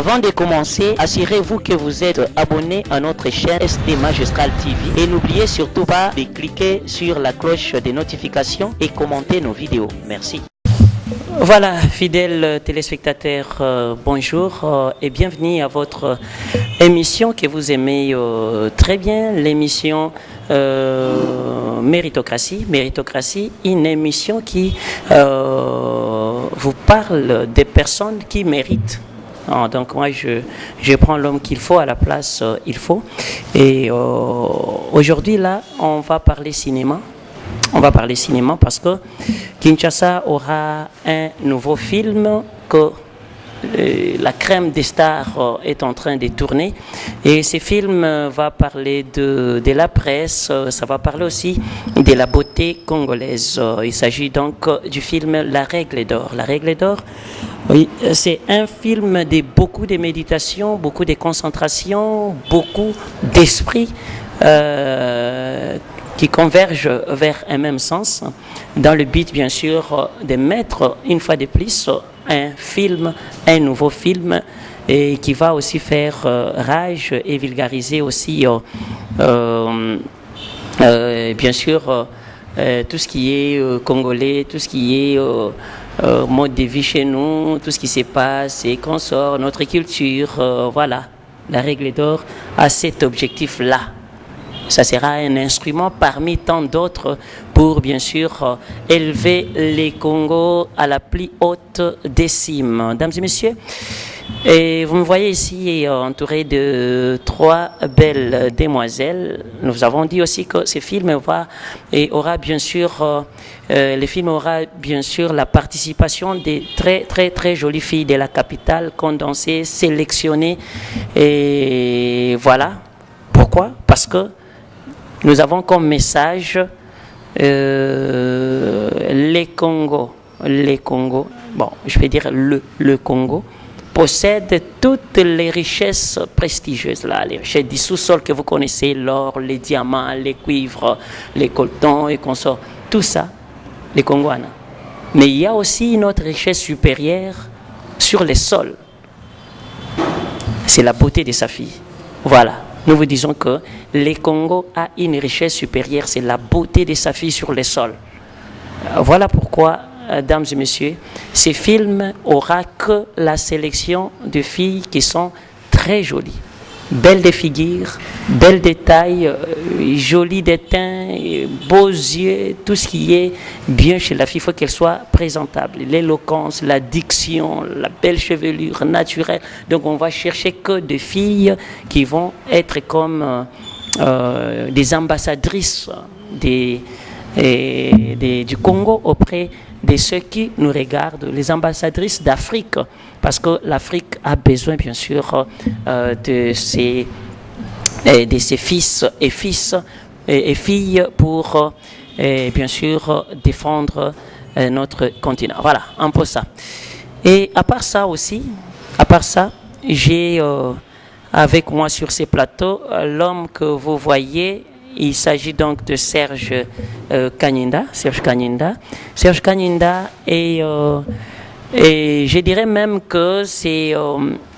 Avant de commencer, assurez-vous que vous êtes abonné à notre chaîne SD Magistral TV et n'oubliez surtout pas de cliquer sur la cloche des notifications et commenter nos vidéos. Merci. Voilà, fidèles téléspectateurs, bonjour et bienvenue à votre émission que vous aimez très bien, l'émission Méritocratie. Méritocratie, une émission qui vous parle des personnes qui méritent. Donc moi, je prends l'homme qu'il faut à la place il faut. Et aujourd'hui, là, on va parler cinéma. On va parler cinéma parce que Kinshasa aura un nouveau film que la crème des stars est en train de tourner. Et ce film va parler de la presse, ça va parler aussi de la beauté congolaise. Il s'agit donc du film La Règle d'Or. La Règle d'Or, oui, c'est un film de beaucoup de méditation, beaucoup de concentration, beaucoup d'esprit qui convergent vers un même sens, dans le but bien sûr de mettre une fois de plus un film, un nouveau film, et qui va aussi faire rage et vulgariser aussi bien sûr tout ce qui est congolais, tout ce qui est mode de vie chez nous, tout ce qui se passe et qu'on sort, notre culture, voilà. La Règle d'Or a cet objectif-là. Ça sera un instrument parmi tant d'autres pour, bien sûr, élever les Congos à la plus haute des cimes. Mesdames et messieurs, et vous me voyez ici entouré de 3 belles demoiselles. Nous avons dit aussi que ce film aura bien sûr, le film aura bien sûr la participation des très jolies filles de la capitale, condensées, sélectionnées. Et voilà. Pourquoi? Parce que nous avons comme message les Congos, bon, je vais dire le Congo, possède toutes les richesses prestigieuses, là, les richesses du sous-sol que vous connaissez, l'or, les diamants, les cuivres, les coltons et consorts, tout ça, les Congouanas. Mais il y a aussi une autre richesse supérieure sur les sols. C'est la beauté de sa fille. Voilà. Nous vous disons que les Congo a une richesse supérieure, c'est la beauté de sa fille sur les sols. Voilà pourquoi, dames et messieurs, ce film aura que la sélection de filles qui sont très jolies. Belles de figure, belles de taille, jolies de teint, beaux yeux, tout ce qui est bien chez la fille, il faut qu'elle soit présentable. L'éloquence, la diction, la belle chevelure naturelle. Donc on va chercher que des filles qui vont être comme des ambassadrices du Congo auprès de ceux qui nous regardent, les ambassadrices d'Afrique, parce que l'Afrique a besoin bien sûr de ses fils et filles pour bien sûr défendre notre continent. Voilà, un peu ça. Et à part ça aussi, j'ai avec moi sur ces plateaux l'homme que vous voyez. Il s'agit donc de Serge Kanyinda. Serge Kanyinda est, et je dirais même que c'est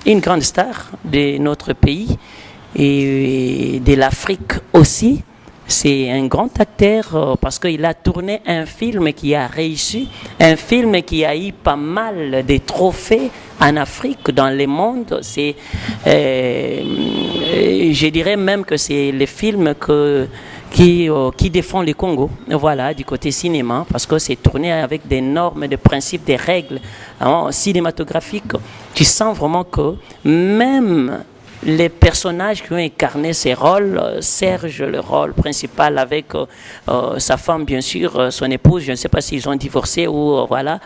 une grande star de notre pays et de l'Afrique aussi. C'est un grand acteur parce qu'il a tourné un film qui a réussi, un film qui a eu pas mal de trophées en Afrique, dans le monde. C'est, je dirais même que c'est le film qui défend le Congo, voilà, du côté cinéma, parce que c'est tourné avec des normes, des principes, des règles cinématographiques. Tu sens vraiment que même les personnages qui ont incarné ces rôles, Serge, le rôle principal avec sa femme, bien sûr, son épouse, je ne sais pas s'ils ont divorcé ou voilà,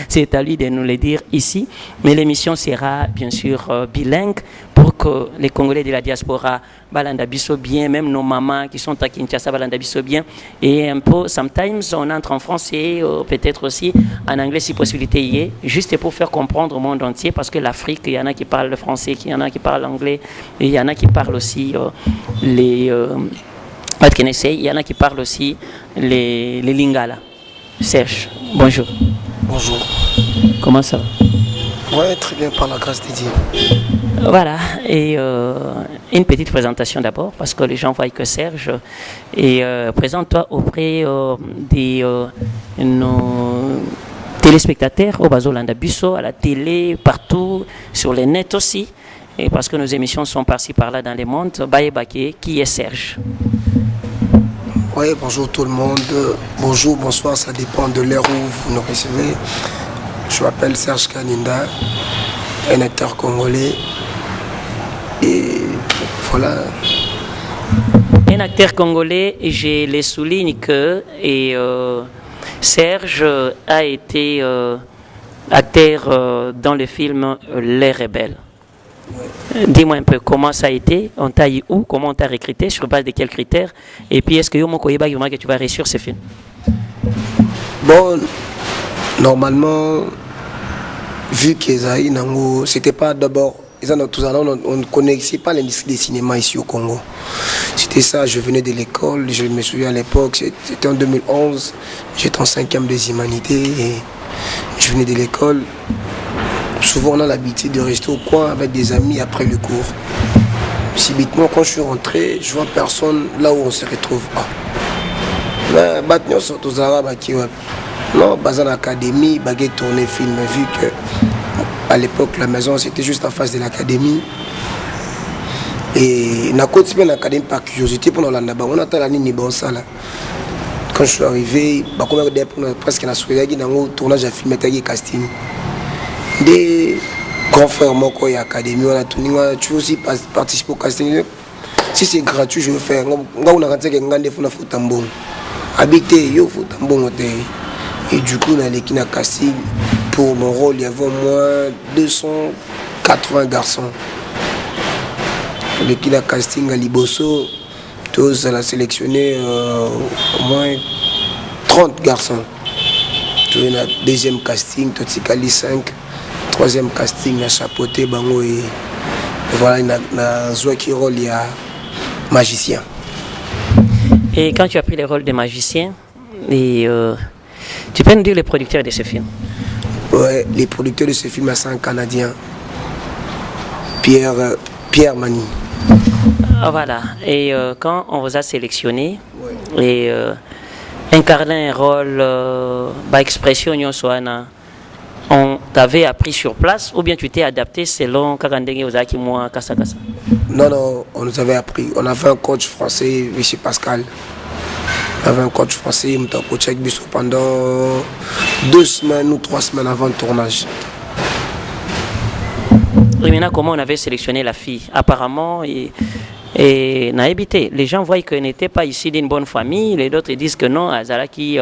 c'est à lui de nous le dire ici, mais l'émission sera bien sûr bilingue pour que les Congolais de la diaspora balanda biso bien, même nos mamans qui sont à Kinshasa balanda biso bien, et un peu, sometimes on entre en français, peut-être aussi en anglais si possibilité y est, juste pour faire comprendre au monde entier, parce que l'Afrique, il y en a qui parlent le français, il y en a qui parlent l'anglais, et il y en a qui parlent aussi il y en a qui parlent aussi les lingala. Serge, bonjour. Bonjour. Comment ça va? Ouais, très bien, par la grâce de Dieu. Voilà, et une petite présentation d'abord, parce que les gens voient que Serge. Et présente-toi auprès nos téléspectateurs au Bazolanda Busso, à la télé, partout, sur les nets aussi. Et parce que nos émissions sont par-ci par-là dans les mondes. Baye Baké, qui est Serge? Oui, bonjour tout le monde. Bonjour, bonsoir, ça dépend de l'heure où vous nous recevez. Je m'appelle Serge Kaninda, un acteur congolais. Et voilà. Un acteur congolais, je le souligne que Serge a été acteur dans le film Les Rebelles. Ouais. Dis-moi un peu comment ça a été, on t'a eu où, comment on t'a recruté, sur base de quels critères, et puis est-ce que que tu vas réussir ce film? Bon, normalement, vu qu'Esaïe Nango, c'était pas d'abord, on ne connaissait pas l'industrie des cinémas ici au Congo. C'était ça, je venais de l'école, je me souviens à l'époque, c'était en 2011, j'étais en 5e des humanités et je venais de l'école. Souvent on a l'habitude de rester au coin avec des amis après le cours. Subitement quand je suis rentré, je vois personne là où on se retrouve pas. Mais maintenant surtout non, dans l'académie, baguette tourner film, vu que à l'époque la maison c'était juste en face de l'académie. Et on a continué l'académie par curiosité pour nous on attend la ligne bon ça là. Quand je suis arrivé, presque na soirée dans tournage à film et casting. Des grands frères Moko et Académie, tu veux aussi participer au casting. Si c'est gratuit, je veux faire. On a rentré des Foutambon. Habité, yo Foutambon. Et du coup, on a l'équipe à casting. Pour mon rôle, il y avait au moins 280 garçons. L'équipe à casting à Liboso, tous, elle a sélectionné au moins 30 garçons. Tu vois, deuxième casting, Totikali 5. Troisième casting, la chapeauté, bango et voilà, na joué qui rôle, il y a magicien. Et quand tu as pris le rôle de magicien, et, tu peux nous dire les producteurs de ce film? Ouais, les producteurs de ce film, c'est un Canadien, Pierre Mani. Ah, voilà, et quand on vous a sélectionné, ouais. Et incarner un rôle, expression, on t'avait appris sur place ou bien tu t'es adapté selon Kakandenge Ozaki Moua Kasakasa? Non, on nous avait appris. On avait un coach français, M. Pascal. On avait un coach français, il m'a coaché avec Bissot pendant 2 semaines ou 3 semaines avant le tournage. Et maintenant, comment on avait sélectionné la fille? Apparemment, et n'a habité. Les gens voient qu'elle n'était pas ici d'une bonne famille, les autres disent que non, Azalaki.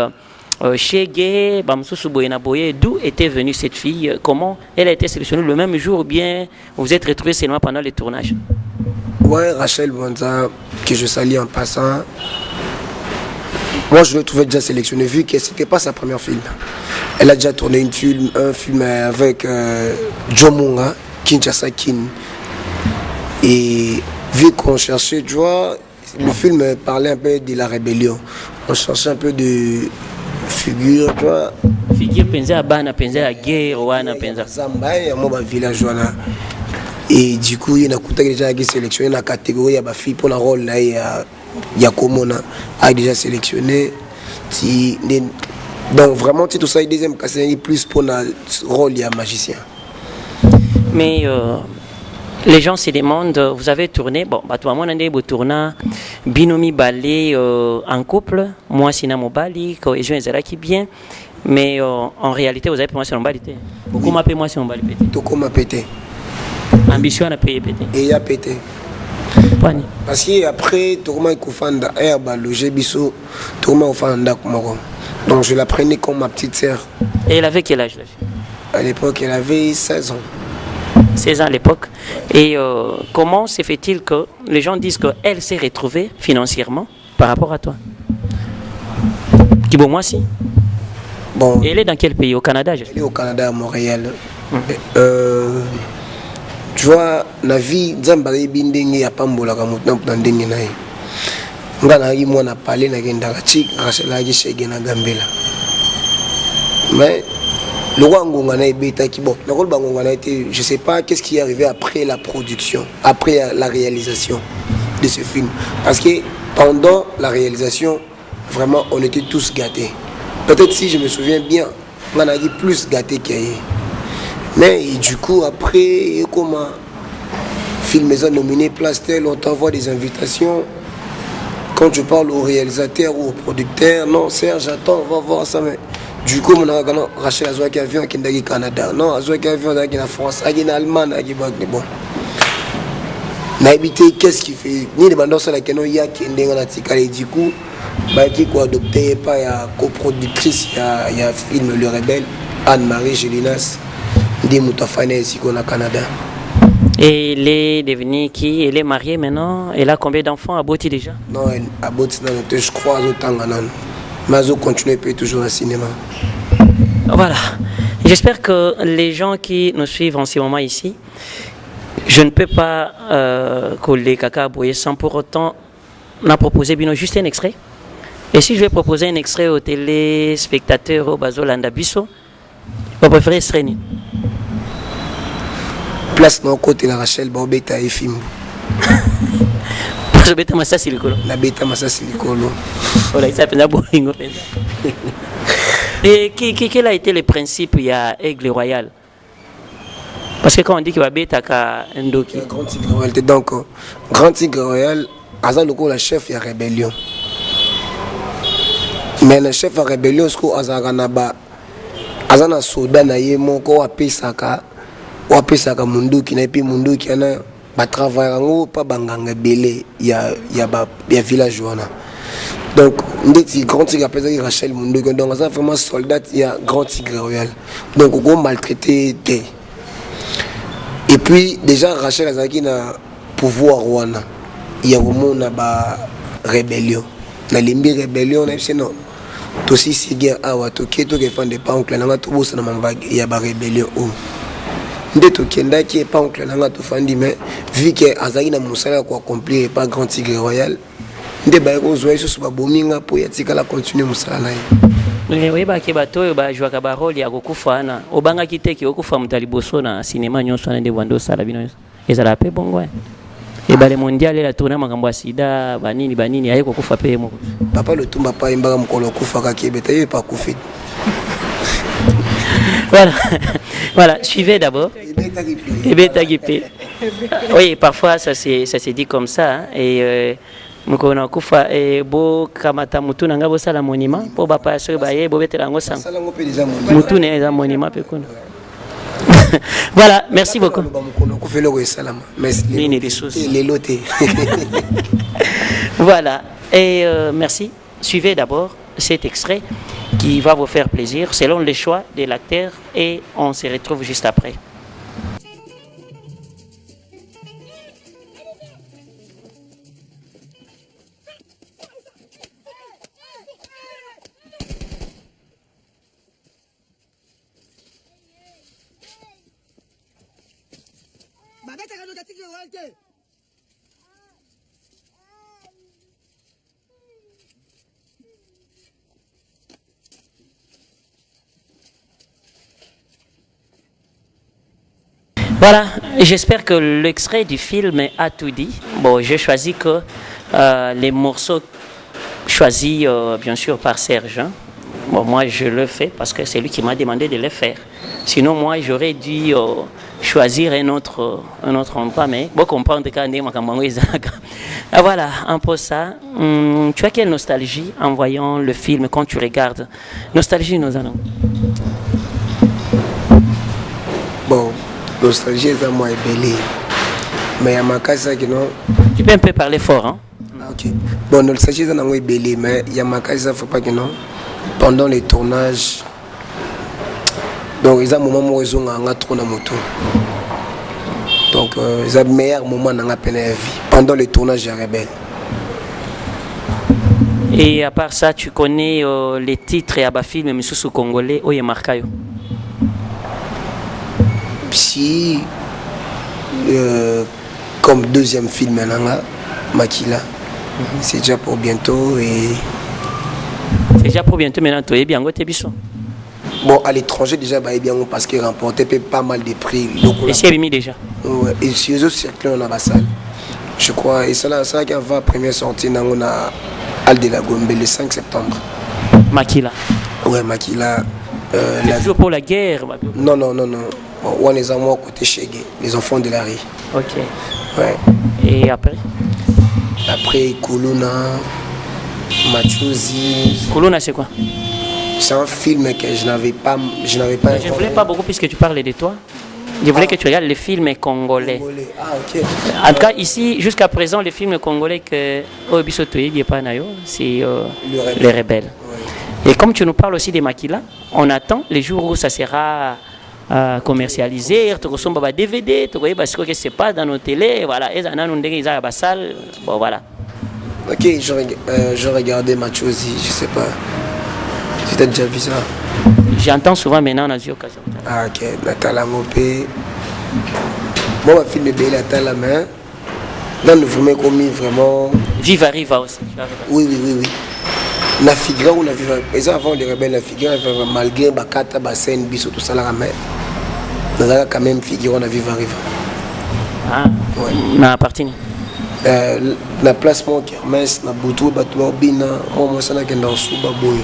Chez d'où était venue cette fille? Comment elle a été sélectionnée le même jour ou bien vous vous êtes retrouvés seulement pendant le tournage? Ouais, Rachel Bonza, que je salue en passant. Moi, je l'ai trouvé déjà sélectionnée vu que ce n'était pas sa première film. Elle a déjà tourné un film avec Jomunga, Kinshasa Kin. Et vu qu'on cherchait, tu vois, le film parlait un peu de la rébellion. On cherchait un peu de figure, tu vois. Figure penza bana penza à guerre wana penza. Zamba ya mo ba village wana. Et du coup, il y a déjà sélectionné la catégorie à fille pour le rôle là ya Komona a déjà sélectionné. Donc vraiment tout ça deuxième casting plus pour le rôle ya magicien. Mais les gens se demandent, vous avez tourné, bon, bah, toi, moi, on tourné Binomi Balé en couple, moi, Sina Mobali, cohésion qui bien, mais en réalité, vous avez pris moi sur l'embalité. Beaucoup m'appellent moi sur l'embalité. Tout m'a pété. Ambition à payer pété. Et il a pété. Parce qu'après, tout le monde est herbe, logé biso, tout le monde est donc je la prenais comme ma petite sœur. Et elle avait quel âge la fille? À l'époque, elle avait 16 ans. 16 ans à l'époque. Et comment se fait-il que les gens disent qu'elle s'est retrouvée financièrement par rapport à toi? Kibo, moi si. Bon. Et elle est dans quel pays? Au Canada? Elle est au Canada, à Montréal. Tu vois, la vie, Zambari Binding et Apambola, dans Dengue. Moi, na parlé na Gendarachi, Rachel Gambela. Mais Le roi Ngongana et Beta qui bon, le rôle Ngongana était, je sais pas qu'est-ce qui est arrivé après la production, après la réalisation de ce film. Parce que pendant la réalisation, vraiment, on était tous gâtés. Peut-être si je me souviens bien, on a dit plus gâtés qu'il y a. Mais et du coup, après, comment film maison nominé Place Tel, on t'envoie des invitations. Quand tu parles au réalisateur ou au producteur, non, Serge, attends, on va voir ça. Mais du coup, on a Rachel Azoua qui a vu un Canada. Non, Azoua qui a vu en France, en Allemagne, bon. On a habité, qu'est-ce qu'il fait? Ni les bandes sur la canon, il y a qui est du coup, qui a adopté, pas il y a coproductrice, il y a film Le Rebelle, Anne-Marie Gélinas, des Moutafane ici qu'on a au Canada. Et elle est devenue qui? Elle est mariée maintenant. Elle a combien d'enfants? À Boti déjà? Non, à Boti, je crois, mais elle continue toujours au cinéma. Voilà. J'espère que les gens qui nous suivent en ce moment ici, je ne peux pas coller Kaka Boye sans pour autant n'a proposé juste un extrait. Et si je vais proposer un extrait aux téléspectateurs au Bazolanda Bisso, vous préférez Sreni? Place non côté la Rachel Bobeta et film. La bêta massa silicolo. La bêta massa silicolo. Voilà, il s'appelle la bolingo. Et quel a été le principe il y a Aigle Royal? Parce que quand on dit qu'il va bêta ka Ndoki. Grand Tigre Royal, donc Grand Tigre Royal, Azan Loko la chef il y a rébellion. Mais le chef a rébellion ce qu'on Azaganaba. Azan a soldat na yemo ko apesaka. Ou apesaka mundu qui n'a pas mundu qui a ba travail ngo pas banganga belé il y a village wana. Donc ndeti Grand Tigre apesa Rachel mundu donc Azan vraiment soldat il y a Grand Tigre Royal. Donc on maltraité. Et puis déjà Rachel Azaki na pouvoir rwanda. Il y a vraiment na ba rébellion. Na limbi rébellion na c'est non. To si guerre awa to keto ke fan de pas oncle na to bosa na mamba il y a ba rébellion o. Ndeto kenda qui est pas oncle na to fandi mais vu que Azaki na musala ko accomplir pas Grand Tigre Royal. Nde ba ko zo eso ba bominga po ya tika la continuer musala na ye. Oui, bah, qui bateau, bah, jouer à Kabarol, il y a beaucoup de fans. Au Banga qui était qui au coup femme taliboso na cinéma nyon soit des bandos salabino. Et ça l'appelle bon ouais. Et bah les mondiales la tournée makambo sida banini aye ko kufa pe mo. Papa le tumba pa imbaga mkolo kufa ka kebeta ye pas kufi. Voilà. Voilà, suivez d'abord. Et beta gipe. Oui, parfois ça s'est dit comme ça hein, et mukona kufa e bo kamata mutu nanga bo sala monument po ba pa so ba ye bo betela ngo sang mutu ne za monument pe kono. Voilà, merci beaucoup. Voilà, et merci. Suivez d'abord cet extrait qui va vous faire plaisir selon les choix de l'acteur et on se retrouve juste après. Voilà, j'espère que l'extrait du film a tout dit. Bon, j'ai choisi que les morceaux choisis bien sûr par Serge. Hein. Bon, moi je le fais parce que c'est lui qui m'a demandé de le faire. Sinon, moi j'aurais dû choisir un autre endroit, mais bon, comprendre quand même. Voilà, un peu ça. Tu as quelle nostalgie en voyant le film quand tu regardes? Nostalgie, nous allons. Bon. Nostalgie est à moi belle. Mais il y a ma case qui non. Tu peux un peu parler fort, hein? Ok. Bon, nostalgie est à moi belle, mais il y a ma case faut pas que non. Pendant les tournages, donc il y a un moment où ils ont un trop dans moto. Donc il y a le meilleur moment dans la vie. Pendant les tournages, j'ai rebelle. Et à part ça, tu connais les titres et abafilms mais sous congolais où il y a marqué. Si comme deuxième film Makila, c'est déjà pour bientôt et c'est déjà pour bientôt maintenant tu es bien goûté biso. Bon, à l'étranger, déjà, bah, bien, parce qu'il remportait pas mal de prix locaux. Et si elle mis déjà? Ouais, et sur les autres circuits, on a la salle. Je crois, et c'est là qui va première sortie, on a Al de la Gombe le 5 septembre. Makila. Ouais, Makila. Toujours pour la guerre. Non. On les a moi côté Chégué, les enfants de la rue. Ok. Ouais. Et après? Après, Kuluna, Machozi. Kuluna, c'est quoi? C'est un film que je n'avais pas. Je ne voulais pas beaucoup puisque tu parlais de toi. Je voulais que tu regardes les films congolais. Ah, ok. En tout cas, ici, jusqu'à présent, les films congolais que c'est Les Rebelles. Ouais. Et comme tu nous parles aussi des Makila, on attend les jours où ça sera commercialisé, tu reçois des DVD, tu vois, parce que c'est pas dans nos télés, voilà, et ils ont salle, bon voilà. Ok, je regardais Machozi, je sais pas. Tu as déjà vu ça? J'entends souvent maintenant dans les occasions. Ah ok, Natala Mopé. Bon, ma film est belle, la main. Dans le film, commis vraiment. Viva Riva aussi. Oui. La figure, on a vu. Et avant les rebelles, la figure, malgré Bakata, Bassen, Bisso, tout ça, la main. Nous avons quand même figure, on a Viva Riva. Ah, ouais. Na partie. La placement Kermès, na Boutou, Batouba, Bina, moi, ça n'a qu'un dans Soubaboy.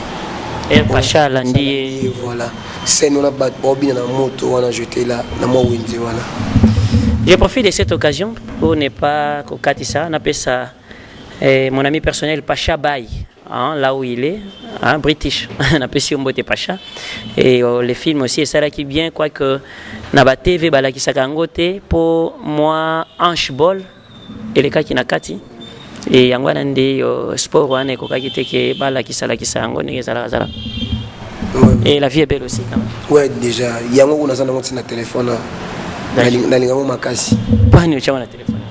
Et Pacha Landi. Voilà. C'est nous la Bobine dans la moto, on a jeté là, dans mon Windy. Voilà. Je profite de cette occasion pour ne pas cocater ça. On appelle ça mon ami personnel Pacha Bay, hein, là où il est, hein, British. On appelle ça Mbote Pacha. Et les films aussi, c'est ça qui bien, quoique na TV, qui s'agangote pour moi, Anche Ball et les cas qui n'a kati. Et yango nande sport wana kokaki teke bala kisala kisango ne zala zala. Et la vie est belle aussi quand même. Ouais, déjà yango on a ça dans notre téléphone na lingango makasi. Pas ni chama na téléphone.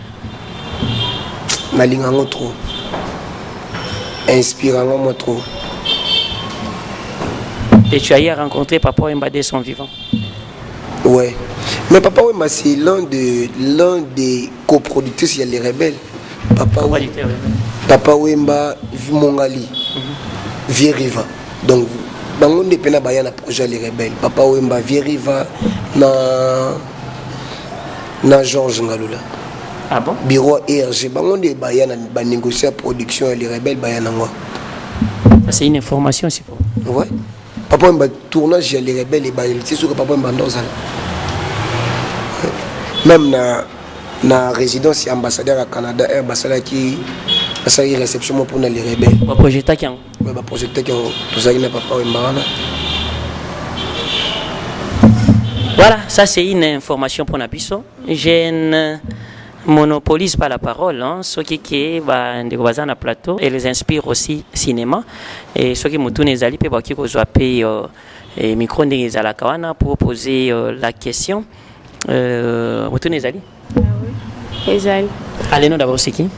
Na lingango trop. Inspirant moi trop. Et tu as hier rencontré Papa Wemba dès son vivant. Ouais. Mais Papa Wemba c'est l'un des coproducteurs il y a les rebelles. Papa Wemba Mongali Vieux Riva. Donc bango ndepena baya na projet les rebelles. Papa Wemba Vieux Riva na Georges Ngalula. Ah bon? Bureau RG bango nde baya na ba négocier production les rebelles baya na moi. C'est une information c'est pour. Ouais. Papa Wemba tournage les rebelles et baya c'est sûr que Papa Wemba ndozala. Même na résidence ambassadeur à Canada ambassadeur qui a eu réception pour les rebelles. Ba projet qui en. Ouais, ba projet qui en tout ça n'est pas Wemba. Voilà, ça c'est une information pour Nabiso. Je ne monopolise pas la parole, hein. Ceux qui va dans le plateau et les inspire aussi cinéma et ceux qui m'ont les alliés pour qui et micro des alakawana pour poser la question. M'ont les alliés. Allez, nous d'abord, c'est qui?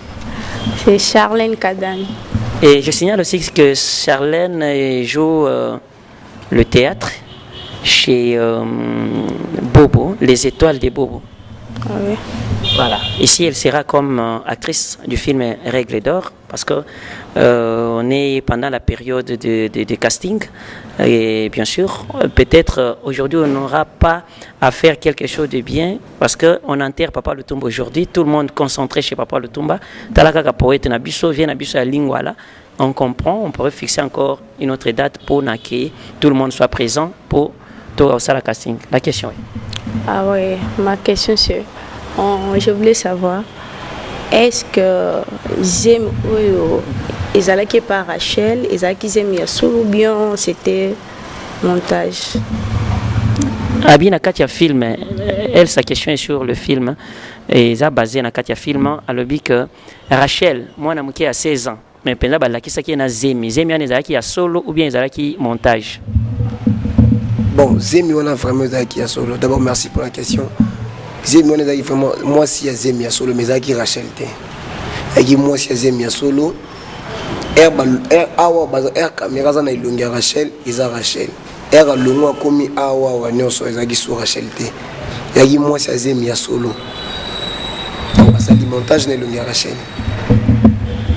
C'est Charlène Kadani. Et je signale aussi que Charlène joue le théâtre chez Bobo, les étoiles de Bobo. Ah oui. Voilà. Ici, elle sera comme actrice du film Règle d'or parce que on est pendant la période de casting et bien sûr, peut-être aujourd'hui on n'aura pas à faire quelque chose de bien parce que on enterre Papa Lutumba aujourd'hui, tout le monde concentré chez Papa Lutumba. Talaka poète Nabiso vient Nabiso à Lingwala. On comprend, on pourrait fixer encore une autre date pour que tout le monde soit présent pour tout la casting. La question est. Ah oui, ma question c'est je voulais savoir, est-ce que j'aime qui par Rachel, ils aiment Yassou ou bien c'était montage? Abina Katia film, elle sa question est sur le film et ça basé na Katia film alors que Rachel, moi na muké à 16 ans, mais penza bala qui ça qui na Zemi on qui a solo ou bien qui montage. Bon, Zemi on a vraiment qui a solo. D'abord merci pour la question. Zemi on a vraiment moi si a Zemi a solo mais qui Rachel té. Et moi si a Zemi a solo caméra za na ilungi Rachel isa Rachel. Longo komi awa wa nyonso ezaki sur Rachel té. Et moi si a Zemi a solo. Ça montage na ilungi Rachel.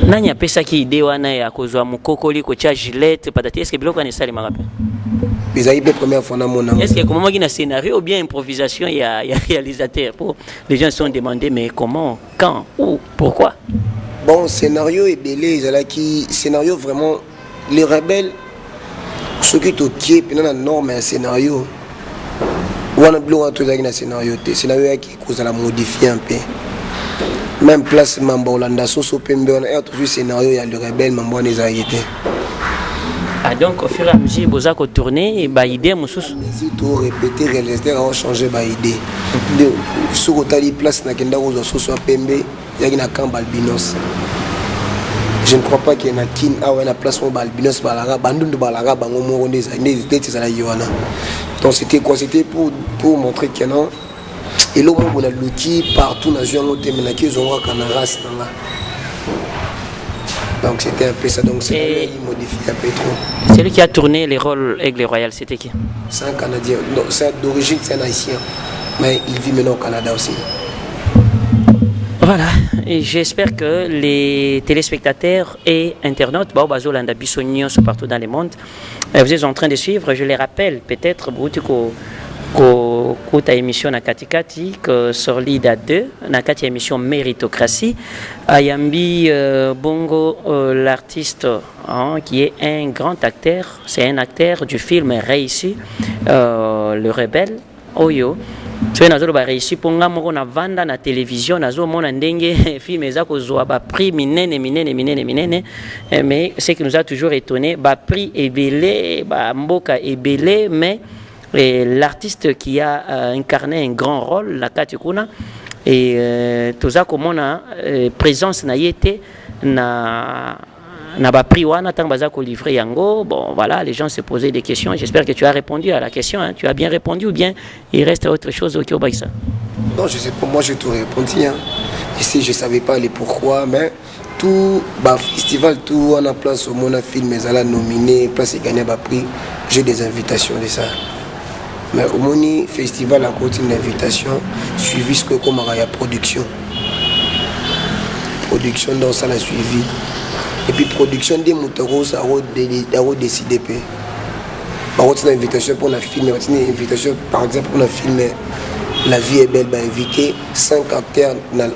Nani apesa ki idée wana ya kozwa mukokoli ko cha Gillette patati est-ce que biloko ni sali marape? Mais ça y est, première fois dans mon âme. Est-ce qu'il y a un scénario ou bien improvisation, il y a réalisateur pour... Les gens se sont demandé, mais comment, quand, où, pourquoi? Bon, scénario est belé, scénario vraiment, les rebelles, ceux qui sont qui, puis dans la norme, un scénario. On a bleu à tout ça, scénario, scénario qui cause la modifier un peu. Même place, Mambo, Landa, Soso, Pembe, on a toujours scénario, il y a le rebelle, Mambo, les arrêtés. Ah donc au fur et à mesure vous avez tourné et bah idée mon sous. Tout répéter réaliser on changer bah idée. Sur le place na kenda rozo so pembe ya na camp albinos. Je ne crois pas qu'il y ait na kin a na place pour albinos balaga bandundu balaga bango mo des têtes ça la yoana. Donc c'était quoi, c'était pour montrer que non et là on a l'outil partout na zone thème na ki zonga kana race là. Donc c'était un peu ça, donc c'est modifié un peu trop. Celui qui a tourné les rôles Aigle Royal, c'était qui? C'est un Canadien, non, c'est d'origine, c'est un Haïtien, mais il vit maintenant au Canada aussi. Voilà, et j'espère que les téléspectateurs et internautes, Bazolanda Bissonnion sont partout dans le monde, vous êtes en train de suivre, je les rappelle, peut-être, Kota émission na katikati que sur l'IDA 2 na kati émission méritocratie ayambi bongo l'artiste qui est un grand acteur, c'est un acteur du film réussi le rebelle oyo tu nazo ba réussi ponga moko na vanda na télévision nazo mona ndenge film eza kozwa ba prix minene mais ce qui nous a toujours étonné ba prix ebelé ba mboka ebelé mais et l'artiste qui a incarné un grand rôle, la Katikuna, et tout ça comme on a présence na yete na ba prix wana tant bazako livré yango. Bon voilà, les gens se posaient des questions. J'espère que tu as répondu à la question. Hein. Tu as bien répondu ou bien il reste autre chose au Kyobaïsa? Non, je sais pas. Moi j'ai tout répondu. Hein. Ici je savais pas les pourquoi, mais tout festival tout on a place au mon film mais elle a nominé, place et gagné ba prix. J'ai des invitations de ça. Mais au Moni Festival a côté une invitation, suivi ce que comme il y a production. Production dans ça l'a suivi. Et puis production des moutons, ça a décidé. Par contre, une invitation pour la film, une invitation par exemple pour la film La vie est belle, invité 5 acteurs dans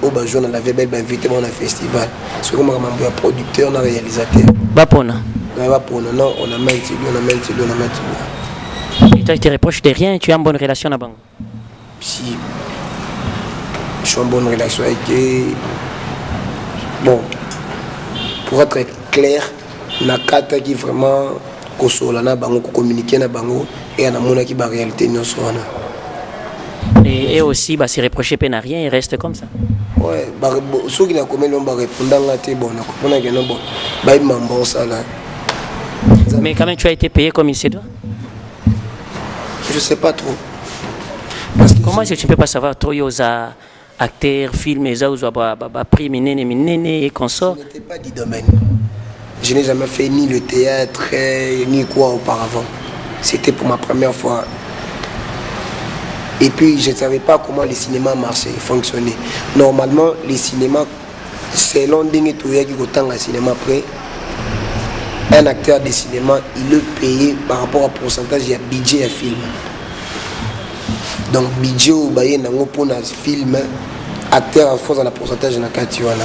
la vie est belle, invité dans le festival. C'est comme un producteur, un réalisateur. Bapona. Non, on a maintenu. Et toi, tu te reproches de rien, tu as une bonne relation là-bas? Si. Je suis en bonne relation avec eux. Bon, pour être clair, Nakata qui vraiment kosolana bango communiquer na bango et na mona qui ba réalité non sona. Et aussi bah se reprocher peine à rien, il reste comme ça. Ouais, ceux qui n'a commis l'on va répondre là t'es bon, na comprendre que non bon. Bah il m'en ça là. Mais quand même tu as été payé comme il se doit? Je sais pas trop. Comment est-ce que tu ne peux pas savoir trop aux acteurs, films, prix et consorts? Je n'étais pas du domaine. Je n'ai jamais fait ni le théâtre, ni quoi auparavant. C'était pour ma première fois. Et puis je ne savais pas comment les cinémas marchaient, fonctionnaient. Normalement, les cinémas, c'est l'onding et tout qui autant un cinéma après. Un acteur de cinéma, il est payé par rapport au pourcentage, il y a budget à film. Donc, budget au baye pour un film, acteur à force dans le pourcentage de la Katiwana.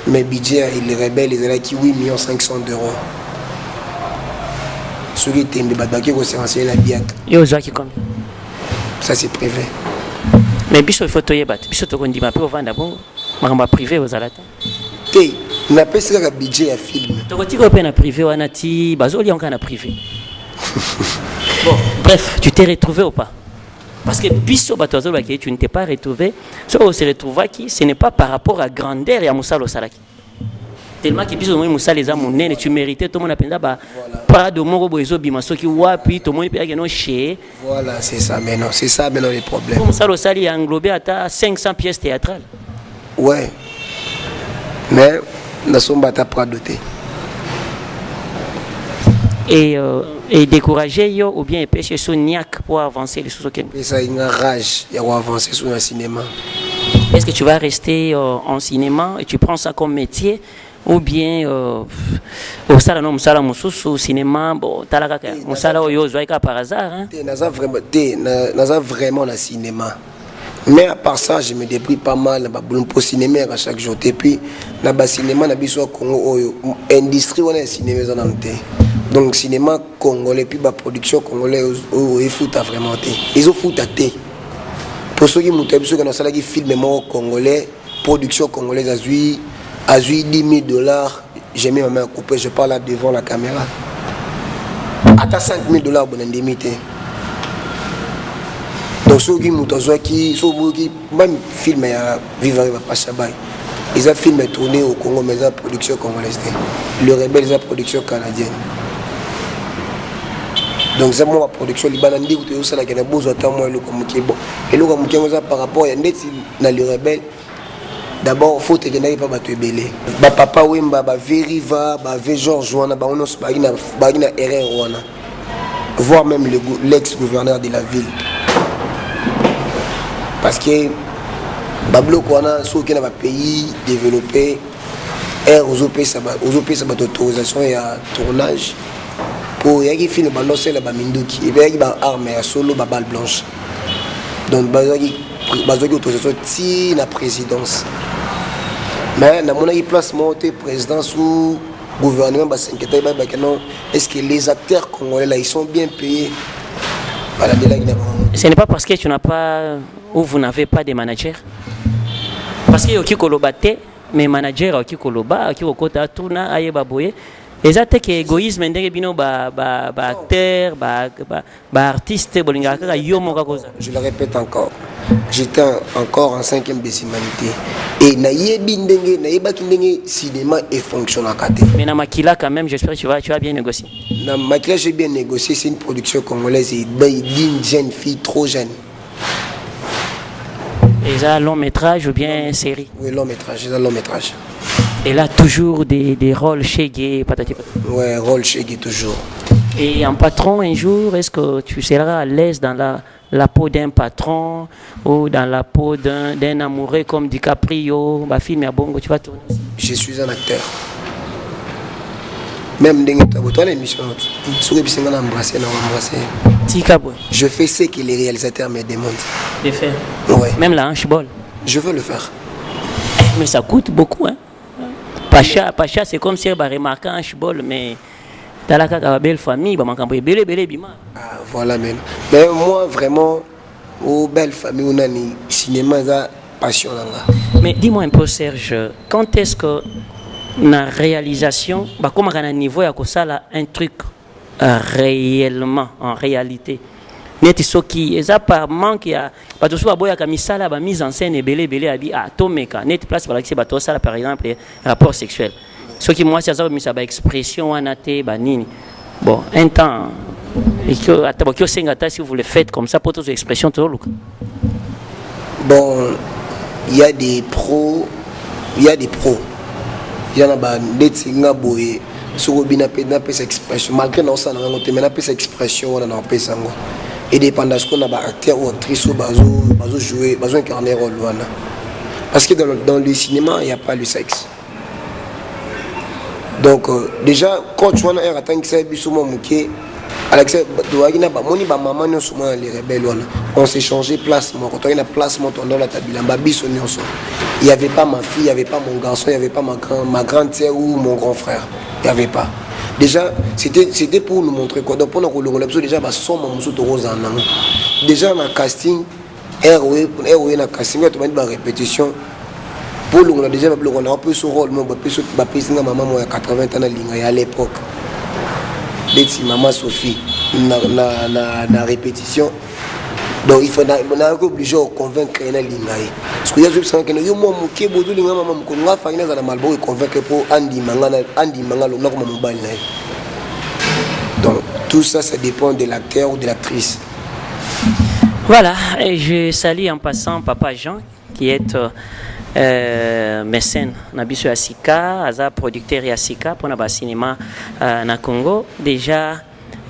Mais budget, il est rebelle, il est là qui 8 500 000 €. Ceux qui étaient qui vont se renseigner la biac. Et aux gens qui combien? Ça, c'est privé. Mais biso il faut te yébat. Biso te kondi ma peu au vendre bon. Ma privé aux alata. Ok, on appelle ça le budget à film. Tu as privé ou anati, bazoli encore na privé. Bon, bref, tu t'es retrouvé ou pas? Parce que biso batozo baki tu ne t'es pas retrouvé. Ce qu'on se retrouve qui, ce n'est pas par rapport à grandeur et à Moussa Salaki. Tellement que biso Moussa les a monné, tu méritais tout le monde appelle bah pas de mon boiso bimaso qui wapi tout le monde peut non chez. Voilà, c'est ça maintenant, c'est ça maintenant les problèmes. Moussa Sali a englobé à 500 pièces théâtrales. Ouais. Mais nous sommes pas à doter. Et décourager ou bien pêcher son niaque pour avancer les sous-aucun. Et ça, il y a une rage pour avancer sur le cinéma. Est-ce que tu vas rester en cinéma et tu prends ça comme métier ou bien au salon non musala mususu au cinéma bon talaka musala oyo zoika par hasard hein naza vraiment le cinéma mais à part ça je me débrouille pas mal pour cinéma à chaque jour et puis na ba cinéma na biso Congo oyo industrie wana cinéma za nanté donc cinéma congolais puis ba production congolaise oyo efuta vraiment té ils ont fouta té pour ceux qui montent biso kana sala qui film mo congolais production congolaise a 10 000 $, j'ai mis ma main à couper, je parle là devant la caméra. À 5 000 $, bon indemnité. Donc ceux qui m'ont même film à vivre à Pachabaï. Ils ont filmé tourné au Congo, mais ils ont production congolaise. Le rebelle, ils ont production canadienne. Donc c'est moi la production libanaise qui est là qui a besoin de moi et le bon. Et le comme par rapport à le rebelle. D'abord, il faut que tu aies pas battu belé. Papa Wemba, Veriva, Georges Wana, Bagina RR Wana. Voire même l'ex-gouverneur de la ville. Parce que Bablo Kwana, ceux qui ont un pays développé, aux OP, ça va autorisation et à tournage. Pour y faire le ballon, c'est la Baminduki. Et bien, il y a une arme à solo, une balle blanche. Donc, il y a une autorisation de la présidence. Mais dans mon placement de présidence ou gouvernement, est-ce que les acteurs congolais là, ils sont bien payés? Voilà, ce n'est pas parce que tu n'as pas ou vous n'avez pas de manager. Parce que tu as mais manager qui koloba qui okota tuna ayeba boye eza te que égoïsme ndenge bino ba acteur ba artiste bolinga kaka yo moka koza. Je le répète encore. J'étais encore en 5e décimalité et nayebi ndenge cinéma et fonctionne à côté. Mais na Makila quand même j'espère que tu vas bien négocier. Na Makila j'ai bien négocié, c'est une production congolaise et d'une jeune fille trop jeune. Et ça long métrage ou bien série? Oui, long métrage, c'est un long métrage. Et là toujours des rôles chez Gay patati patati. Ouais, rôle chez Gay toujours. Et en patron un jour, est-ce que tu seras à l'aise dans la peau d'un patron ou dans la peau d'un amoureux comme DiCaprio, ma film à Bongo, tu vas tourner? Je suis un acteur. Même dans l'émission, je fais ce que les réalisateurs me demandent. De faire? Ouais. Même la hanche-ball? Je veux le faire. Mais ça coûte beaucoup, hein? Pacha, c'est comme si on remarquait un hanche-ball, mais dans la belle famille, ah, voilà même. Mais moi, vraiment, aux belles familles, on a ni cinéma, ça passion là. Mais dis-moi un peu, Serge, quand est-ce que la réalisation, comme à un niveau, il y a un truc réellement, en réalité, net ce qui est par manque, il y a pas tout ça, il y a mise en scène et belé a dit ah tomeka net place par exemple, par exemple rapport sexuel. Ce qui moi c'est ça, mais ça va expression en athée, banini. Bon, un temps, et que à tabakio sengata si vous le faites comme ça pour toutes les expressions tout le. Bon, il y a des pros, il y a des pros. Il y en a des tinga boye, sur robina pédna pèse expression malgré non ça n'a pas mais na pèse expression on a pèse sango. Et dépendant de ce qu'on a acteur ou actrice ou bazo jouer, bazo incarner rôle voilà. Parce que dans le cinéma, il n'y a pas le sexe. Donc déjà quand tu vois un attend que ça bisoumo muké Alex doagina ba moni ba maman no souma les rebelles on s'est changé place moi quand on a place moi dans la tabila ba biso nyonso. Il y avait pas ma fille, il y avait pas mon garçon, il y avait pas ma grande sœur ou mon grand frère. Il y avait pas. Déjà c'était pour nous montrer quoi. Donc pendant que le déjà ba somme muso to rose en déjà na casting ROE na casting tu m'a répétition. Pour nous, on a déjà on a un peu ce rôle, mais on a pris maman moi à 80 ans à l'époque. Dès maman Sophie, na répétition. Donc il faut on a obligé de convaincre na lingaï. Parce que je sens que yo mo muké bodu linga maman ko nga fa ina za malbo convaincre pour andi mangalo na ko mobile na. Donc tout ça ça dépend de l'acteur ou de l'actrice. Voilà, et je salue en passant Papa Jean qui est mécène nabiso ya sika aza producteur ya sika pour na cinéma na Congo déjà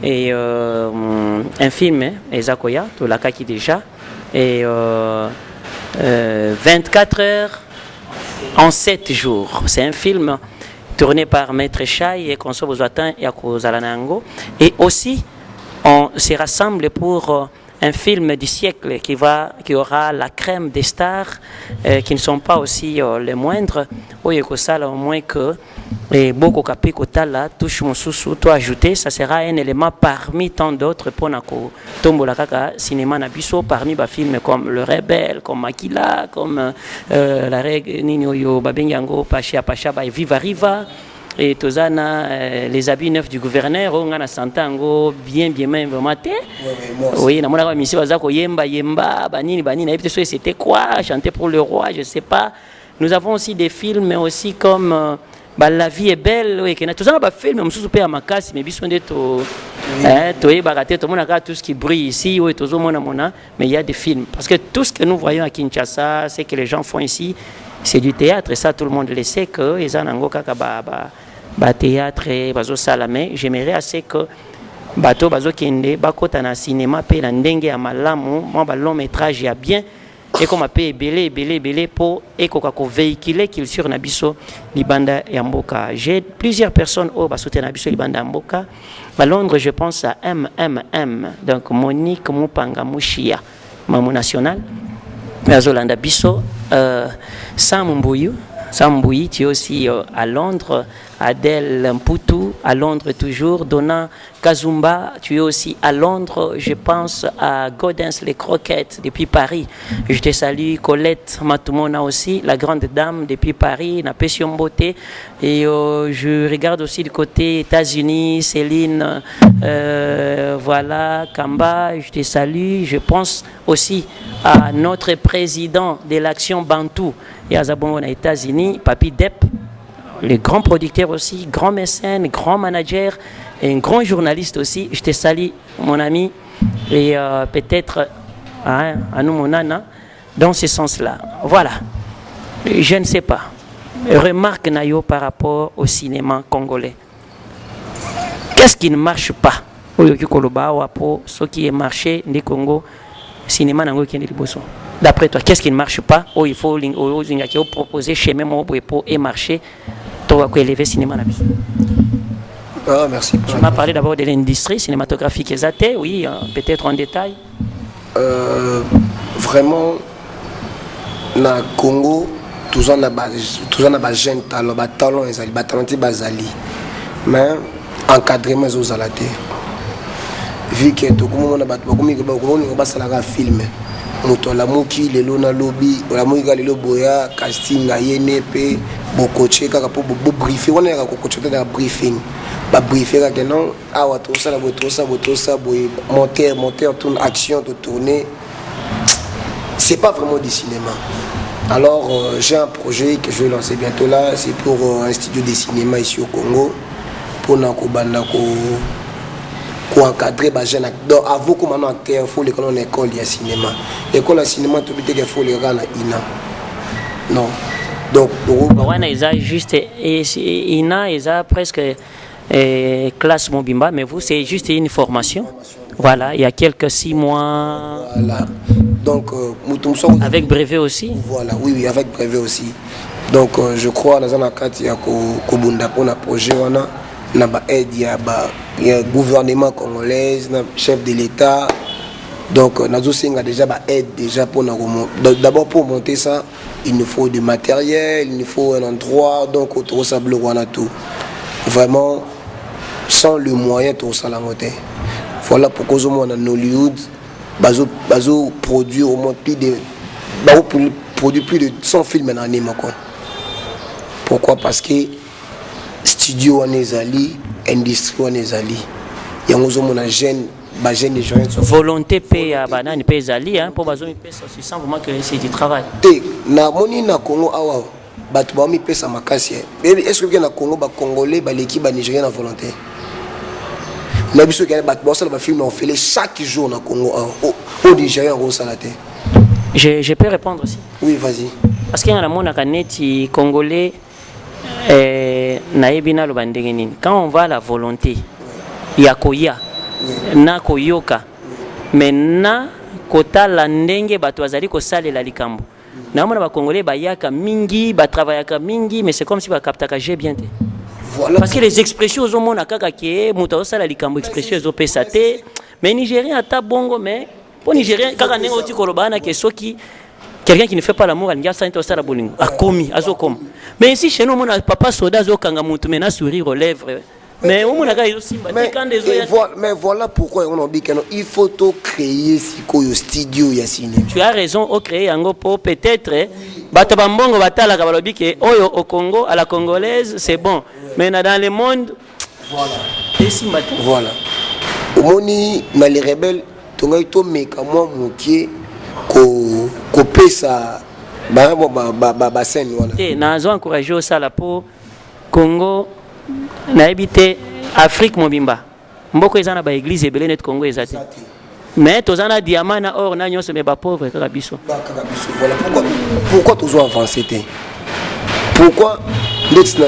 et un film ezakoya to la kaki déjà et 24 heures en 7 jours. C'est un film tourné par Maître Chai et Conso Bozouatan et Akozalanango. Et aussi, on se rassemble pour un film du siècle qui aura la crème des stars qui ne sont pas aussi les moindres. Au moins que beaucoup capé kotala touche mon sous toi ajouter, ça sera un élément parmi tant d'autres pour nako tombola kaka cinéma na biso parmi ba films comme Le Rebelle, comme Makila, comme la règle Nino yo babengango Pacha ba Viva Riva. Et tozana les habits neufs du gouverneur on a santango bien même maté oui na mona ba misi bazako yemba banini et puis c'était quoi chanter pour le roi je sais pas. Nous avons aussi des films aussi comme La vie est belle oui que tozana ba film mususu pe amakasi mais biso ndeto toye bagaté to mona ka tout ce qui brille ici oui tozo mona mais il y a des films parce que tout ce que nous voyons à Kinshasa c'est que les gens font ici. C'est du théâtre et ça tout le monde le sait que ils ont un kaka ba théâtre et bazo salamé. J'aimerais assez que bato bazo kende bakota na cinéma pe la ndenge ya malamu moi ba long métrage ya bien et comme appelé belé pour et ko véhiculer culture na biso libanda ya mboka. J'ai plusieurs personnes au ba soutenir na biso libanda ya mboka. À Londres je pense à MMM donc Monique Mupanga Mushia maman national. Azolanda biso Sam Mbouyi, tu es aussi à Londres, Adèle Mputu à Londres toujours, Donna Kazumba, tu es aussi à Londres, je pense à Godens les Croquettes depuis Paris. Je te salue Colette Matumona aussi, la grande dame depuis Paris, Napession Beauté. Et je regarde aussi du côté États-Unis, Céline, voilà, Kamba, je te salue. Je pense aussi à notre président de l'action Bantou, et à Zabongo aux États-Unis, Papi Depp, le grand producteur aussi, grand mécène, grand manager et un grand journaliste aussi. Je te salue, mon ami, et peut-être à nous, mon nana, dans ce sens-là. Voilà, je ne sais pas. Remarque Nayo par rapport au cinéma congolais. Qu'est-ce qui ne marche pas? Pour ce qui est marché du Congo, cinéma nango qui est liboso. D'après toi, qu'est-ce qui ne marche pas? Oh, il faut proposer chez même pour et marcher. Toi, élever cinéma na biso. Ah, merci. Tu m'as parlé d'abord de l'industrie cinématographique exatée, oui, peut-être en détail. Vraiment, na Congo, tous on a des jeunes talents, des talents, des talents bazali. Mais encadrement aux alatés. Vu que tout le monde a battu film. Moto la muki lelo na lobby la muki lelo boya casting ayene pe bokoche kaka po briefer on a kokoche na briefing ba briefer que non awa to ça la botosa boy monter tourne action de tourner c'est pas vraiment du cinéma. Alors j'ai un projet que je vais lancer bientôt là, c'est pour un studio de cinéma ici au Congo pour nako banda ko encadrer les jeunes acteurs. Avant que maintenant acteur, il faut les école école de cinéma. L'école de cinéma, tu peux dire qu'il faut les rendre INA. Non. Donc, ils ont juste INA, ils ont presque classe Mobimba, mais vous, c'est juste une formation. Voilà, il y a quelques 6 mois. Voilà. Donc, avec brevet aussi. Voilà, oui, avec brevet aussi. Donc, je crois dans un cadre, il y a un projet. Il y a le gouvernement congolais, le chef de l'État. Donc, nous avons déjà aide déjà pour d'abord pour monter ça, il nous faut du matériel, il nous faut un endroit, donc autour ça tout. Vraiment, sans le moyen tout ça la montée. Voilà pourquoi nous en Hollywood, bazo produit au moins plus de plus de 100 films en année. Pourquoi? Parce que studio en ezali, industrie en ezali. Il y a un jeune, des gens. Volonté paye à banane paye ezali, pour bazomi paye ça, c'est vraiment que c'est du travail. Na moni na Congo awa, batu ba mi paye ça makasi. Est-ce que na Congo ba congolais ba l'équipe ba nigérien na volonté? Na biso que batu ba ça ba film on fait chaque jour na Congo au Nigérien au salaté. Je peux répondre aussi. Oui, vas-y. Parce qu'il y a un kaneti congolais naebina lo bandenge nini. Quand on va à la volonté, ya koya na koyoka. Maintenant kota la ndenge bato azali ko salela likambo. Na mona ba congolais ba yaka mingi, ba travaillaka mingi, mais c'est comme si ba kaptaka j'ai bien té. Voilà. Parce que les expressions aux hommes kaka qui muta osala likambo expression ezo pesa te mais Nigérien ata bongo mais pour Nigérien kaka nengo oti kolobana ke soki quelqu'un qui ne fait pas l'amour alinga sa into sala bolingo akomi azokoma mais ici chez nous mon papa soda azokanga mutu mena sourire aux lèvres mais au monaka ezo simba quand des mais voilà pourquoi on a dit que il faut tout créer siko yo studio ya cinéma. Tu as raison au créer yango pour peut-être bato bambongo batala ka balobi ke oyo au Congo à la congolaise c'est bon mais dans le monde voilà omoni na les rebelles tongai to meka moi mokie ko pesa ba scène voilà et nazo encourager au sala pour Congo na habité Afrique mobimba mboko ezana ba église ebele net Congo ezate mais tozana diamant na or na nyonso me ba pauvre kaka biso voilà pourquoi toujours avancer té pourquoi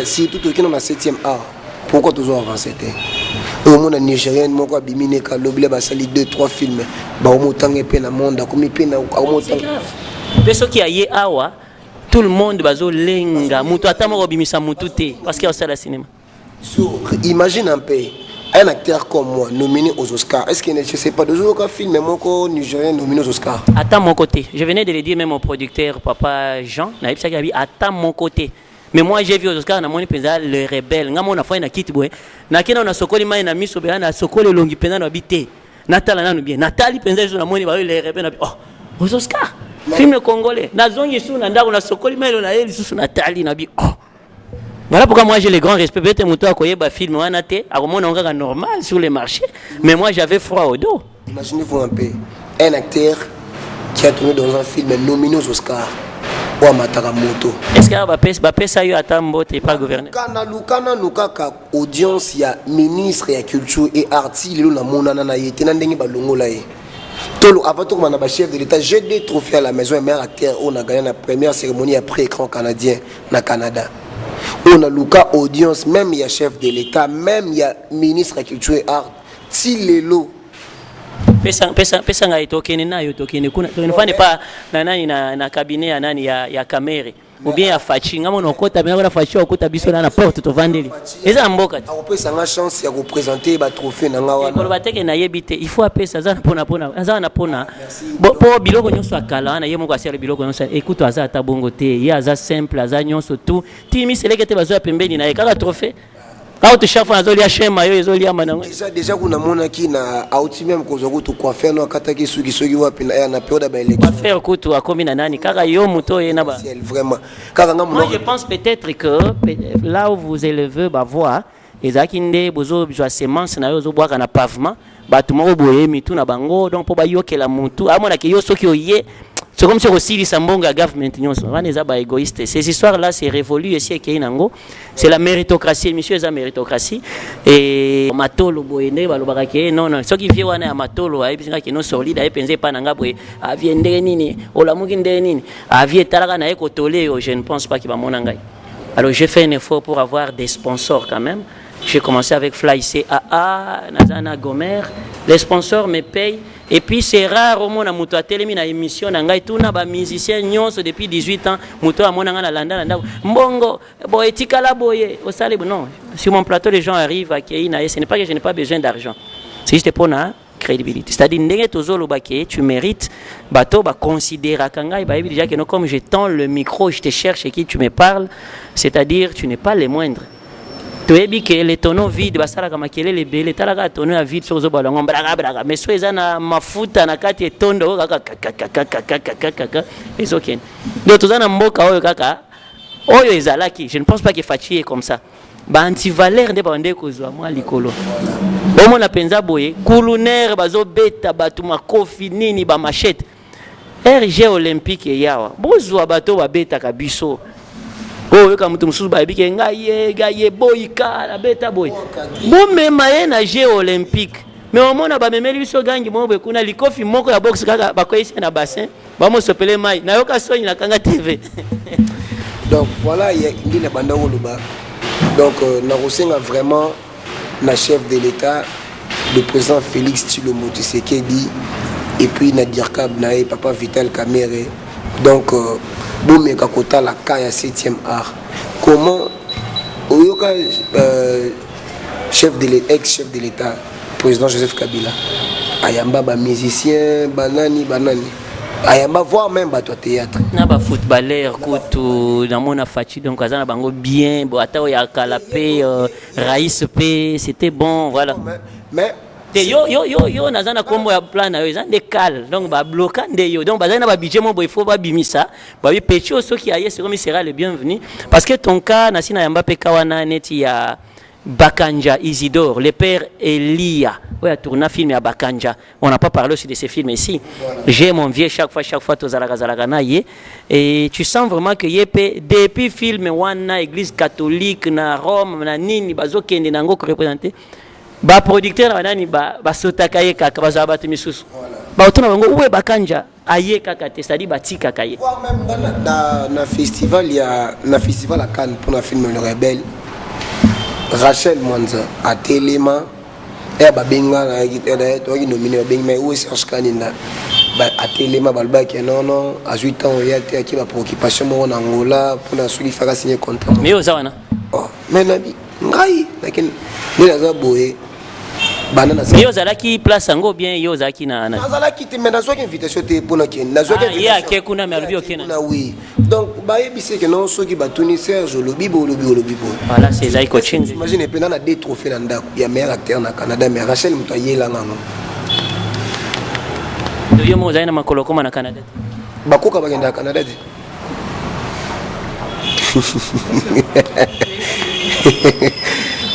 si tout qui dans la 7e art pourquoi toujours avancer té au monde nigérien moko abimine ka lobile ba sali 2-3 films ba o motange pe na monde comme pe na o motange peso qui aye awa tout le monde bazo lenga mutu atama ko bimisa mutu té parce qu'il y a ça la cinéma. Imagine un peu un acteur comme moi nominé aux Oscars. Est-ce qu'il ne sais pas de aucun film mon nigérien nominé aux Oscars? Attends mon côté. Je venais de le dire même au producteur papa Jean. Attends mon côté. Mais moi j'ai vu aux Oscars na moni penza le rebelle. Nga mona fa na kiti boy. Na kina na sokoli mai na miso be na sokoli longi penza na bité. Natala nanu bien. Natali penza na moni ba le rebelle na oh aux Oscars. Film congolais. Na zongi sou na ndako na sokoli mai na yeli sou Natali na bi oh. Voilà pourquoi moi j'ai le grand respect. Peut-être que je suis un film normal sur le marché, mais moi j'avais froid au dos. Imaginez-vous un peu, un acteur qui a tourné dans un film nominé aux Oscars, ou à Mataramoto. Est-ce que ça y a pas gouverneur? Quand on audience, il y a ministre de la culture et artiste, il y a monana yete nandengi balongo la. Tolo avant tout comme chef de l'État, j'ai des trophées à la maison et meilleur acteur on a gagné la première cérémonie après écran canadien na Canada. On a Luka audience, même il y a chef de l'État, même il y a ministre de la culture et art. Si les lots. Pesa nga itokeni na yotokeni kuna tunafanya pa na nani na cabinet ya nani ya kamera ou bien ya fachi ngamo nokota bina na fachi okuta biso na porte to vandeli eza mboka a pesa nga chance ya représenter ba trophée na nga wana ko bateke na yebite il faut apesa za pona za na pona po biloko nyonso akala na yemo ko asira biloko nyonso écoute aza ta bongo te ya aza simple aza nyonso tout timi selekete bazo ya pembeni na kaka trophée. Quand tu cherches à schéma, déjà qu'on a mon qui na outil même qu'on a tout quoi faire, nous attaquer ceux qui voient na période d'élection. Faire coup à combien nani, car yo muto et naba. Vraiment. Moi je pense peut-être que là où vous élevez ba voix, les akinde bozo joa semence na yo zo boire na pavement, ba tout mo boye mi tout na bango donc pour ba yo que la mutu, à mon que yo so qui oye. C'est comme si aussi les Sambonga government sont égoïstes. Ces histoires-là, c'est révolu ici à Kéinango. C'est la méritocratie, monsieur, c'est la méritocratie. Et Matolo, Boyende, Balobarake, non, ce qui vient à Matolo, à Epinga qui non solide, à Epinze Panangabwe, à Viendenini, Olamugindenini, à Vietarana Ekotolé, je ne pense pas qu'il va monangai. Alors j'ai fait un effort pour avoir des sponsors quand même. J'ai commencé avec Fly CAA, Nazana Gomer. Les sponsors me payent. Et puis c'est rare au monde à Mouto à télé, na émission, na tout na ba musicien nyonso depuis 18 ans, Mouto à mon na landa mbongo, boetika la boye, au salé non. Sur mon plateau les gens arrivent à Kéina, ce n'est pas que je n'ai pas besoin d'argent. C'est juste pour la crédibilité. C'est-à-dire ndenge tozolo baké, tu mérites bato ba considérer kanga ba déjà que non comme je tends le micro, je te cherche et qui tu me parles, c'est-à-dire tu n'es pas les moindres. Tu es que les tonneaux vides, basala kama kelele bele, talaga tonneau à vide sur zo balongo braga braga. Mais so ezana mafuta na kati tondo kaka les ok. Donc tozana mboka oyo kaka oyo ezalaki, je ne pense pas que Fachi est comme ça. Ba anti-valeur de bande kozwa moi likolo. Bomo na penza boye, kuluner bazo beta batu makofi nini ba machette. RG olympique yawa. Bozwa bato ba beta kabiso. Oh, comme tu me souviens, il y a des boyka, la bêta boy. Bon, mais il y a Jeux olympiques. Mais au moins, on a même eu ce gang qui m'a dit qu'on a les coffres, mon la boxe, ici dans bassin. Vamos s'appeler Mai. Na yoka soigne la Kanga TV. Donc voilà, il y a une bande Woluba. Donc, nous avons vraiment le chef de l'État, le président Félix Tshilombo Tshisekedi, et puis Nadir Kabnae, Papa Vital Kamere. Donc, Boumé Kakota, la Kaya 7e art. Comment Oyoka ex-chef de l'État, président Joseph Kabila. Ayamba ba musicien, banani. Ayamba voire même ba théâtre. Na ba footballeur kutu na mona fachi donc azana bango bien, bo ata ya kalapé Raïs P, c'était bon voilà. Mais yo nazana kombo ya plan na yo ezan de cal donc ba bloquer de yo donc bazana ba budget mo bo il faut ba bimisa ba bi pecho so qui aye c'est comme sera le bienvenu parce que ton cas na sina yamba pe kawana neti ya Bakanja Isidore, le père Elia. Oui, a tourné un film à Bakanja. On n'a pas parlé aussi de ces films ici. Voilà. J'ai mon vieux chaque fois, et tu sens vraiment que depuis film Wana, église catholique, na Rome, na Nini, bazo kende nango ko représenter. Ba producteur na nani ba sotakaye kaka bazo battu misusu. Ba otona bango uwe Bakanja aye kaka te c'est-à-dire batika kaye. Même na festival à Cannes pour un film Le Rebelle. Rachel Mwanza à Téléma et à Babinga nominé Babinga où est Kanina à Téléma balba qui non à 8 ans il y a qui ma préoccupation en Angola pour la suite faire signer contrat mais aux awana oh mais nabi ngai lakini mais la boye banana yo zalaki place ngo bien yo zalaki na zalaki te mais nazo invitation te pour na ken nazo ya ke kuna mervio kena na oui donc ba yebise que non soki batuni Serge Lobibo voilà c'est zai coaching imagine pendant na des trophées na ndako ya meilleur acteur na Canada mais Rachel Mutayela ngano yo mo zaina makolo koma na Canada bakoka bagenda Canada te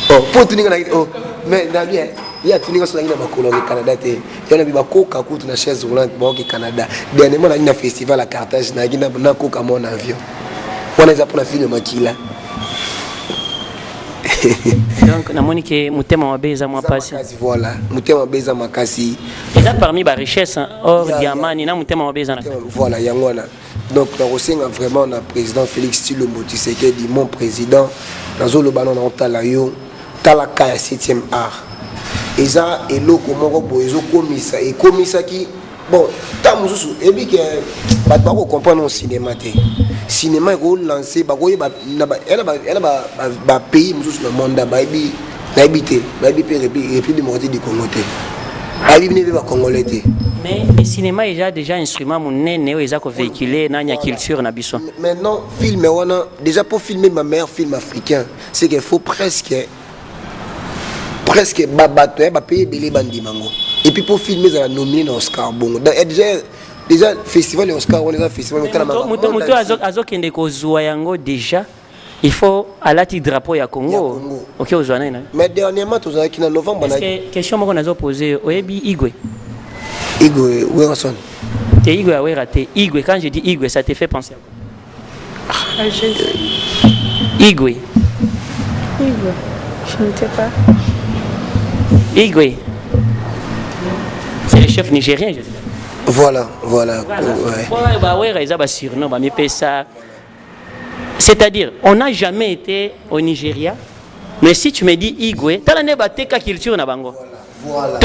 oh pour tuninga na oh mais na bien il y a tuninga sur la makolo au Canada te yana bi bakoka kutu na chaise roulante au Canada dernièrement na festival à Carthage na gina na koka mon avion on a pour la film makila donc na moni ke mutema mabeza mwa pasi voilà mutema mabeza makasi et là parmi ba richesse or diamant na mutema mabeza na voilà yangona donc nous avons vraiment le président Félix Tshilombo Tshisekedi mon président nazo le ballon na tala yo talaka ya 7e art eza eloko moko boyezo komisa et komisa qui bon ta mususu ebi ke ba comprendre au cinéma te cinéma ko lancer ba ko elle ba pays mususu na monde ba ebi na ebité ba ebi République démocratique du Congo te ba ebi ne ba congolais te. Mais le cinéma est déjà un instrument monene où ils ont véhiculé na culture na biso. Maintenant film wana déjà pour filmer ma meilleur film africain c'est qu'il faut presque babato ba payer belé bandi mango et puis pour filmer ça nominé dans Oscar bon déjà festival Oscar on les a festival moto azo kende ko zwa yango déjà il faut alati drapeau ya Congo OK ozwa na mais dernièrement tous qui en novembre na question moko nazo poser oyebi Igwe Werson te Igwe a raté Igwe quand je dis Igwe ça te fait penser à quoi Igwe je ne sais pas. Igwe c'est le chef nigérien je sais. Voilà. C'est-à-dire, on n'a jamais été au Nigeria, mais si tu me dis Igwe, tu as une culture na bango. Voilà.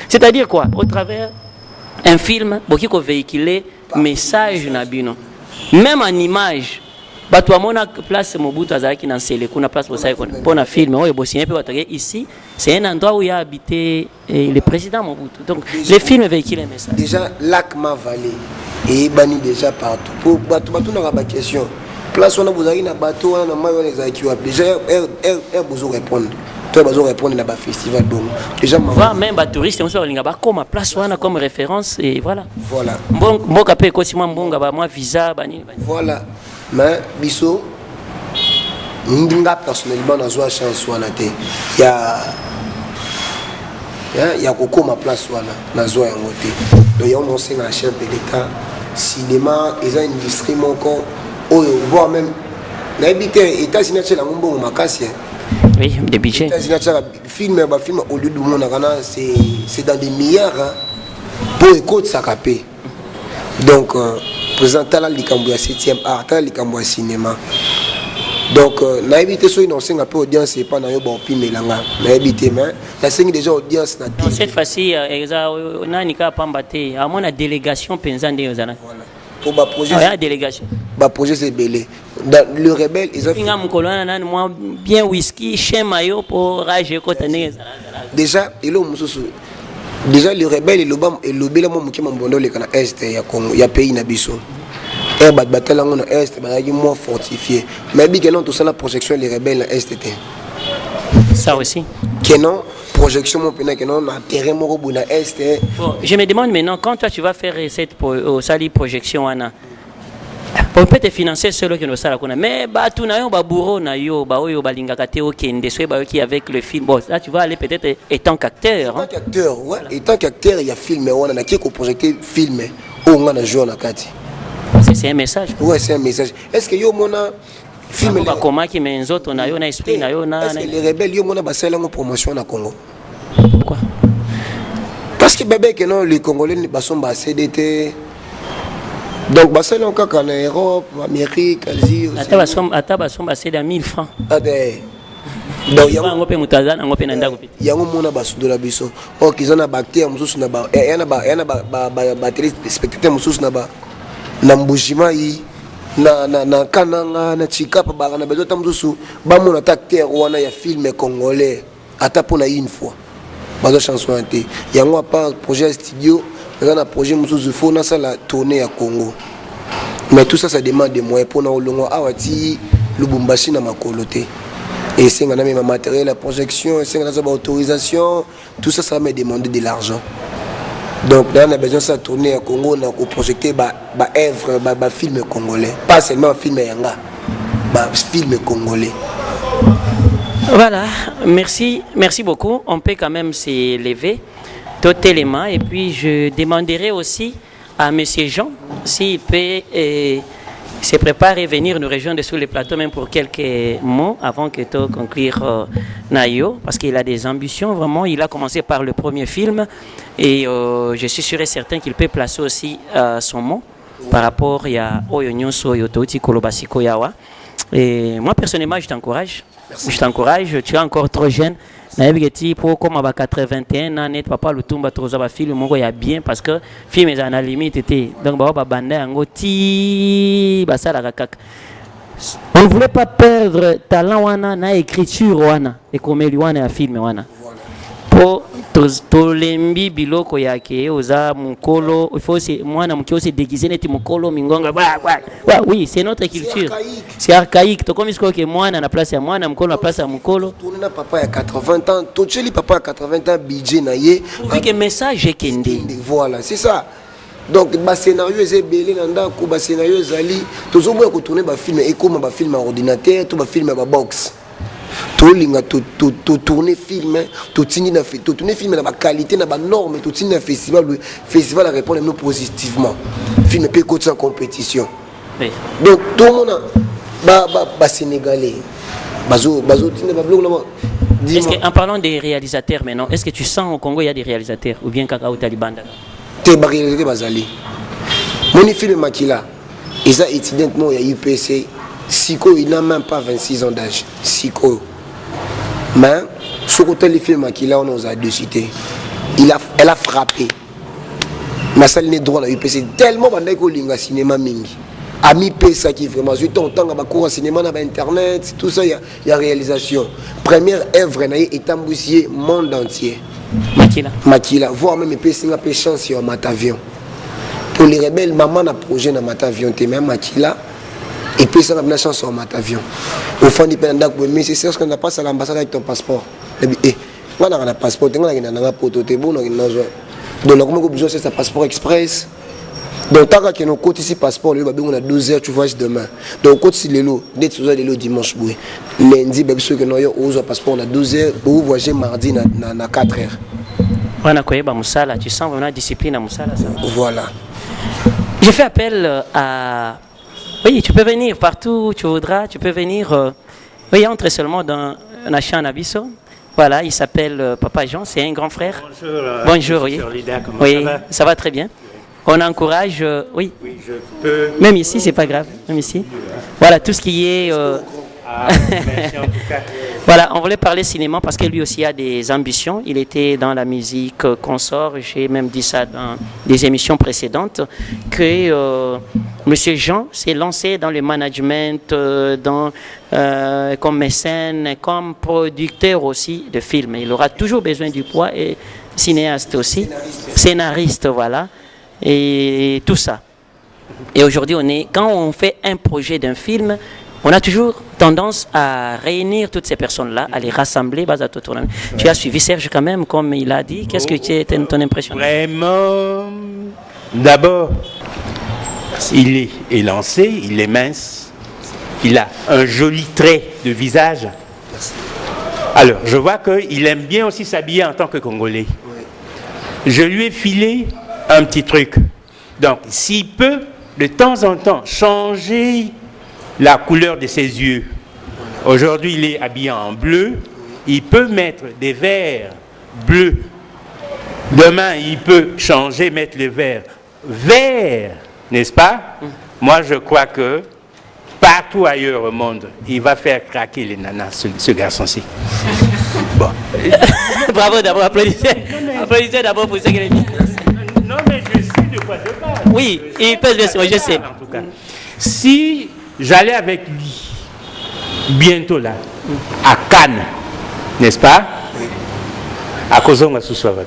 C'est-à-dire quoi? Au travers un film, qui véhiculer message na bino. Même en image. Bato amona place Mobutu azalaki na Nsele kuna place bosai pour un film oyo bosien pe bato ici c'est un endroit où il y a habité le président Mobutu donc les films véhiculent un message déjà lac Valley et bani déjà partout pour bato na ba question place on a bozaki na bato na mai on les aki déjà bozo répondre toi bozo répondre na ba festival donc déjà va même ba touriste on soit linga ba comme place wana comme référence et voilà bon kapé ko si mbonga ba moi visa bani voilà. Mais biso ndinga personnellement na zoa chance wana te ya kokoma place wana na zoa yango te donc ya on sait na chef de l'état cinéma eza industrie moko oyo voire même na ebité États-Unis tshela ngombo makasi oui des budgets États-Unis tshela film au lieu de mona kana c'est dans des milliards pour écouter ça capé donc présentant la likambo ya 7e art la likambo ya cinéma Donc, na évité soit une ancienne audience et pas na yo bon pi melanga. Na évité mais la scène déjà audience na. Cette fois-ci nani ka pambate à mon délégation pensant de yozana. Voilà. Pour ba projet. Ah, délégation. Ba projet c'est belé. Dans le rebelle ils ont finga mukolana nani moi bien whisky chez mayo pour rager côté nez. Déjà il est mususu. Déjà le rebelle et le bela mo mukima mbondo le kana est ya Congo ya pays na biso. Et bat batala ngona est ba yaki moins fortifié. Mais bi que non tout ça la projection les rebelles na est était. Ça aussi. Que non projection mon pena que non na terrain mo robu na est. Bon, je me demande maintenant quand toi tu vas faire cette sali projection ana. On peut te financer seul que nous ça la mais bah tout na yo ba bourreau na yo ba oyo ba linga kate o kende so ba qui avec le film bon là tu vas aller peut-être étant qu'acteur. En tant qu'acteur ouais voilà. Étant qu'acteur il y a film on a qui projeter film on a joué na kati. C'est un message. Ouais, c'est un message. Est-ce que yo mona film ba comment qui mais autres na yo na esprit na yo na. Est-ce que les rebelles yo mona ba sala ngo promotion na Congo? Pourquoi? Parce que bébé que non les Congolais ba sont ba CDT. Donc ba sala encore en Europe, Amérique, Asie. Ata ba c'est à 1000 francs. Donc yango pe mutazana ngo pe na ndako pete. Yango mona ba sudola biso. O kizana bactère mususu na ba yana ba téléspectateur mususu na ba na mbujima yi na kananga na chikapa ba na bezo tamzusu ba mona acteur wana ya film congolais ata pona une fois bazo chanson ante yango pas projet studio na projet mususu faut na ça la tournée à Congo mais tout ça ça demande des moyens pour na olongo awati Lubumbashi na makoloté et c'est on a même matériel la projection c'est on a autorisation tout ça ça va me demander de l'argent. Donc là on a besoin de ça tourner à Congo on a projeter ba œuvre ba film congolais pas seulement film yanga ba film congolais. Voilà, merci beaucoup. On peut quand même s'élever totalement et puis je demanderai aussi à monsieur Jean s'il peut se préparer à venir nous rejoindre sur le plateau même pour quelques mots avant que tu conclure Nayo parce qu'il a des ambitions vraiment. Il a commencé par le premier film et je suis sûr et certain qu'il peut placer aussi son mot par rapport à Oyonyoso Yototi Kolobasiko Yawa. Et moi personnellement je t'encourage. Je t'encourage, tu es encore trop jeune. Pour comme à 81 ans, net papa le tomba trop za film moko ya bien parce que film est à la limite était donc ba banda ngo ti basala kaka. On ne voulait pas perdre talent wana na écriture wana et comme wana ya film wana. Pour tolembi biloko yake oza mukolo il faut c'est mwana mukio se déguiser neti mukolo mingonga oui c'est notre culture c'est archaïque to comme isko ke mwana na place ya mwana mukolo na place ya mukolo tourner papa ya 80 ans tocheli papa ya 80 ans budget na ye avec un message kende voilà c'est ça donc ba scénario est belé na ndako ba scénario ezali tozo boya ko tourner ba film et comme ba film à ordinateur to ba film à box tolinga to tourner film to tini na to tourner film na ba qualité na ba norme to tini na festival à répondre nous positivement film peut côté en compétition oui. Donc tout le monde ba sénégalais bazo tini ba blog là. Est-ce que en parlant des réalisateurs maintenant est-ce que tu sens au Congo il y a des réalisateurs ou bien kaka au Taliban te ba réalisateur bazali moni film Makila ils a étudiantement il y a UPC Siko, il n'a même pas 26 ans d'âge. Siko. Mais, ce côté les films qu'il a, on nous a deux cités. Elle a frappé. Ma salle n'est droit à l'UPC. Tellement qu'on a cinéma mingi. Ami Pesa qui vraiment, je temps à cours cinéma, dans internet, tout ça, il y a réalisation. Première œuvre, il est emboussé monde entier. Makila. Voire même Pesa n'a pas chance sur Matavion. Pour les rebelles, maman a projet dans Matavion. Même Makila. Et puis ça a une chance sur Matavion. Au fond du pays, mais c'est sûr qu'on n'a pas à l'ambassade avec ton passeport. Et puis, on a un passeport, on a un poteau, on a un besoin. Donc, on a besoin de ce passeport express. Donc, tant que nous compte ici passeport, on a 12 heures, tu vois, demain. Donc, compte ici les lots, dès que tu as dimanche, lundi, nous avons un passeport, on a 12 heures, pour voyager mardi, on a 4 heures. On a quoi, Moussala, tu sens vraiment la discipline à Moussala. Voilà. Je fais appel à. Oui, tu peux venir partout où tu voudras, tu peux venir. Oui, entre seulement dans Nachan Abisso. Voilà, il s'appelle Papa Jean, c'est un grand frère. Bonjour. Bonjour, oui. Comment oui, ça va très bien. On encourage, oui. Oui, je peux. Même ici, c'est pas grave. Même ici. Voilà, tout ce qui est. Merci en tout cas. Voilà, on voulait parler cinéma parce que lui aussi a des ambitions. Il était dans la musique consort. J'ai même dit ça dans des émissions précédentes que Monsieur Jean s'est lancé dans le management, comme mécène, comme producteur aussi de films. Il aura toujours besoin du poids et cinéaste aussi, scénariste, voilà, et tout ça. Et aujourd'hui, quand on fait un projet d'un film, on a toujours tendance à réunir toutes ces personnes-là, à les rassembler. Tu as suivi Serge quand même, comme il a dit. Qu'est-ce que était ton impression? Vraiment, d'abord, il est élancé, il est mince, il a un joli trait de visage. Alors, je vois qu'il aime bien aussi s'habiller en tant que Congolais. Je lui ai filé un petit truc. Donc, s'il peut, de temps en temps, changer la couleur de ses yeux. Aujourd'hui, il est habillé en bleu. Il peut mettre des verres bleus. Demain, il peut changer, mettre le verre vert, n'est-ce pas? Moi, je crois que partout ailleurs au monde, il va faire craquer les nanas, ce garçon-ci. Bon. Bravo d'abord, applaudissez. Applaudissez d'abord pour ce qu'il a dit. Non, mais je sais de quoi je parle. Oui, il peut le dire, je sais. En tout cas, si j'allais avec lui, bientôt là, à Cannes, n'est-ce pas? À cause de ma sous-soirée.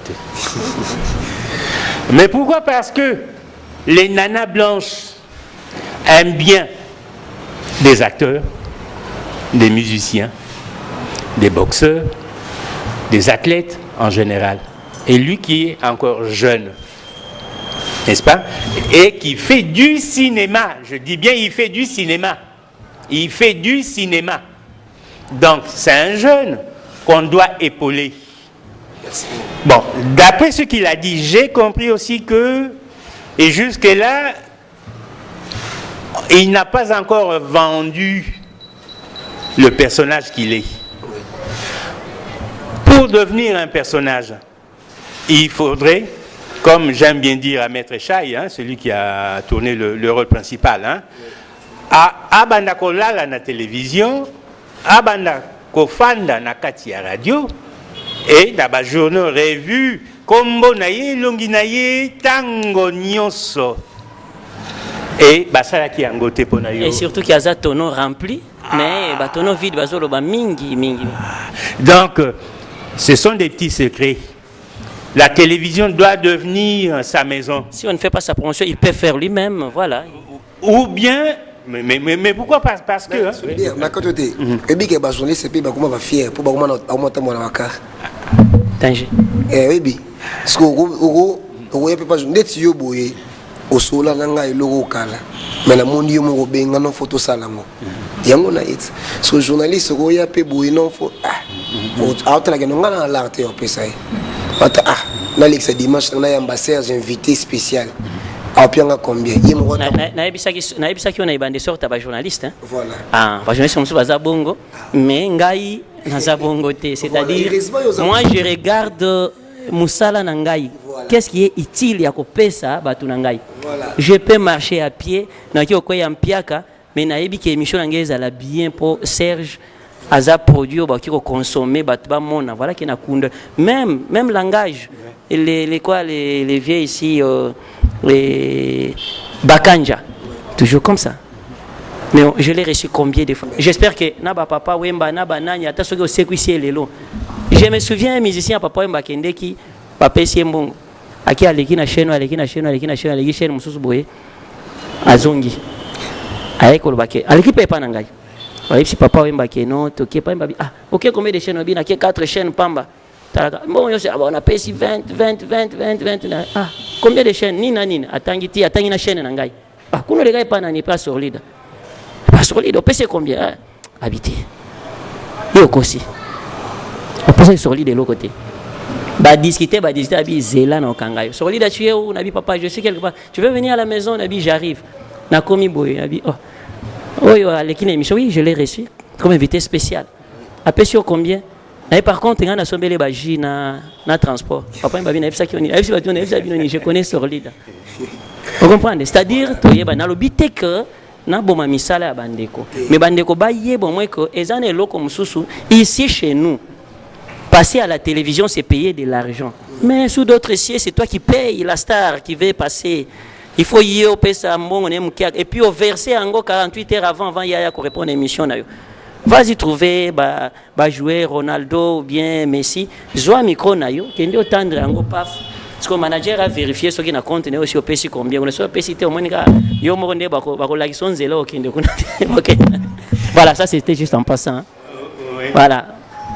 Mais pourquoi? Parce que les nanas blanches aiment bien des acteurs, des musiciens, des boxeurs, des athlètes en général. Et lui qui est encore jeune, n'est-ce pas? Et qui fait du cinéma. Je dis bien, il fait du cinéma. Il fait du cinéma. Donc, c'est un jeune qu'on doit épauler. Bon, d'après ce qu'il a dit, j'ai compris aussi que, et jusque-là, il n'a pas encore vendu le personnage qu'il est. Pour devenir un personnage, il faudrait, comme j'aime bien dire à Maître Chaï, hein, celui qui a tourné le rôle principal, hein, à banda kolala na télévision, à banda kofanda na kati ya radio, et dans les journaux revus, kombo na ye, longi na ye, tango nyonso. Et basala ki angote pona yo. Et surtout qu'il y a des tonneaux remplis, mais les tonneaux vides, mingi. Donc, ce sont des petits secrets. La télévision doit devenir sa maison. Si on ne fait pas sa promotion, il peut faire lui-même, voilà. Ou bien, mais pourquoi? Parce que... Danger. Oui, parce que osola nanga iloko kala mais na mondi mo benga no photo salango yango na it so journaliste ko ya pe boy non fo autre que nonga na l'arte au pesa ata na l'ex dimanche na ambassadeur invité spécial a pianga combien yimo na ebisa ki on a ibande sorte ba journaliste, hein. Voilà, ba journaliste on baza bongo mais ngai na za bongo te, c'est-à-dire moi je regarde Moussala Nangai. Qu'est-ce qui est utile à kopesa batu nangai? Je peux marcher à pied, na ki okoya mpiaka, mais na yebi ki émission nangai za la bien pour Serge aza produit ba ki ko consommer batu ba mona, voilà qui na kunda. Même langage, les vieux ici les Bakanja, toujours comme ça. Mais je l'ai reçu combien de fois? J'espère que naba papa wemba naba nanya ata soki osekwisi lelo. Je me souviens un musicien papa wemba kende ki papa siembongo aki aleki na chaîne aleki chaîne mususu boye azongi ayeko lobake aleki pepa na ngai si papa wemba ke no toke pa mba OK combien de chaînes bina ke 4 chaînes pamba talaka bon yo on a payé 20 combien de chaînes nina atangi na chaîne na ngai kuno le gars pa na ni pas solide pèse combien habité yo kosi on pèse solide de l'autre côté. Discuter abi zela na okangayo. Solide tu es où nabi papa, je suis quelque part. Tu veux venir à la maison nabi, j'arrive. Na komi boy nabi yo aleki na émission, oui, je l'ai reçu comme invité spécial. Après sur combien? Et par contre, il y a un sombele baji na transport. Papa mbabi na ça qui on je connais solide. Vous comprenez? C'est-à-dire tu yeba na lobité que na boma misala ya bandeko. Mais bandeko ba yebo moi que ezane loko mususu ici chez nous. Passer à la télévision, c'est payer de l'argent. Mais sous d'autres cieux, c'est toi qui payes la star qui veut passer. Il faut y aller ça et puis au verset en 48 heures avant il y a répondre à l'émission. Vas-y trouver jouer Ronaldo ou bien Messi. Zoa micro na yo, kende otendre ango paf. Parce que le manager a vérifié ce qui n'a compte aussi au PC combien. On est sur PC au moins yo mo ndé bako la son zélo kende kuna. OK. Voilà, ça c'était juste en passant. Voilà.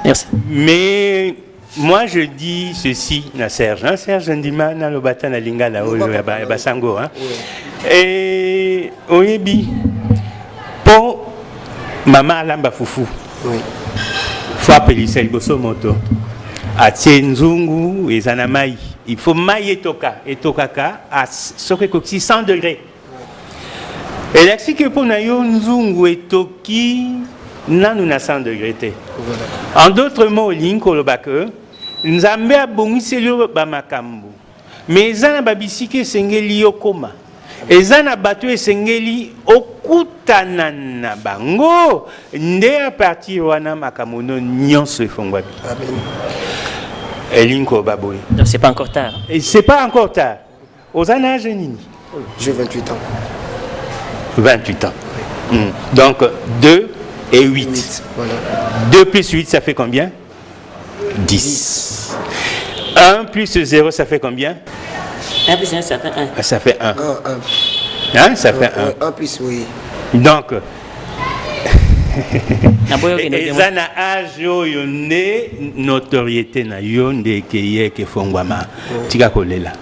Merci. Mais moi je dis ceci na Serge, hein? Serge Ndima na lobata na lingala oyo ya basango hein. Et oyebi pour Maman Alamba Foufou. Oui. Faut appeler ça liboso moto. Atie nzungu ezana mai. Il faut mai etokaka à soke koksi 100 degrés. Et là si que pour na yo nzungu etoki nanu na 100 degrés te. En d'autres mots linko lobake nzambe abongiseli ba makambo. Mais ezana babisike sengeli yokoma. Ezana batu esengeli okutana na bango nde a partir wana makamono nyonso efongwa. Amen. Elinko baboy. Donc c'est pas encore tard. Et c'est pas encore tard. Ozana nini? J'ai 28 ans. 28 ans. Oui. Donc 2 et 8. Voilà. 2 plus 8 ça fait combien? 10. 1 plus 0 ça fait combien? 1 plus 1, ça fait 1. Ça fait 1. 1. Hein, ça fait 1. 1 plus, oui. Donc, eza na âge oyo nde notoriété na yo nde keye ke fongwama tika kolela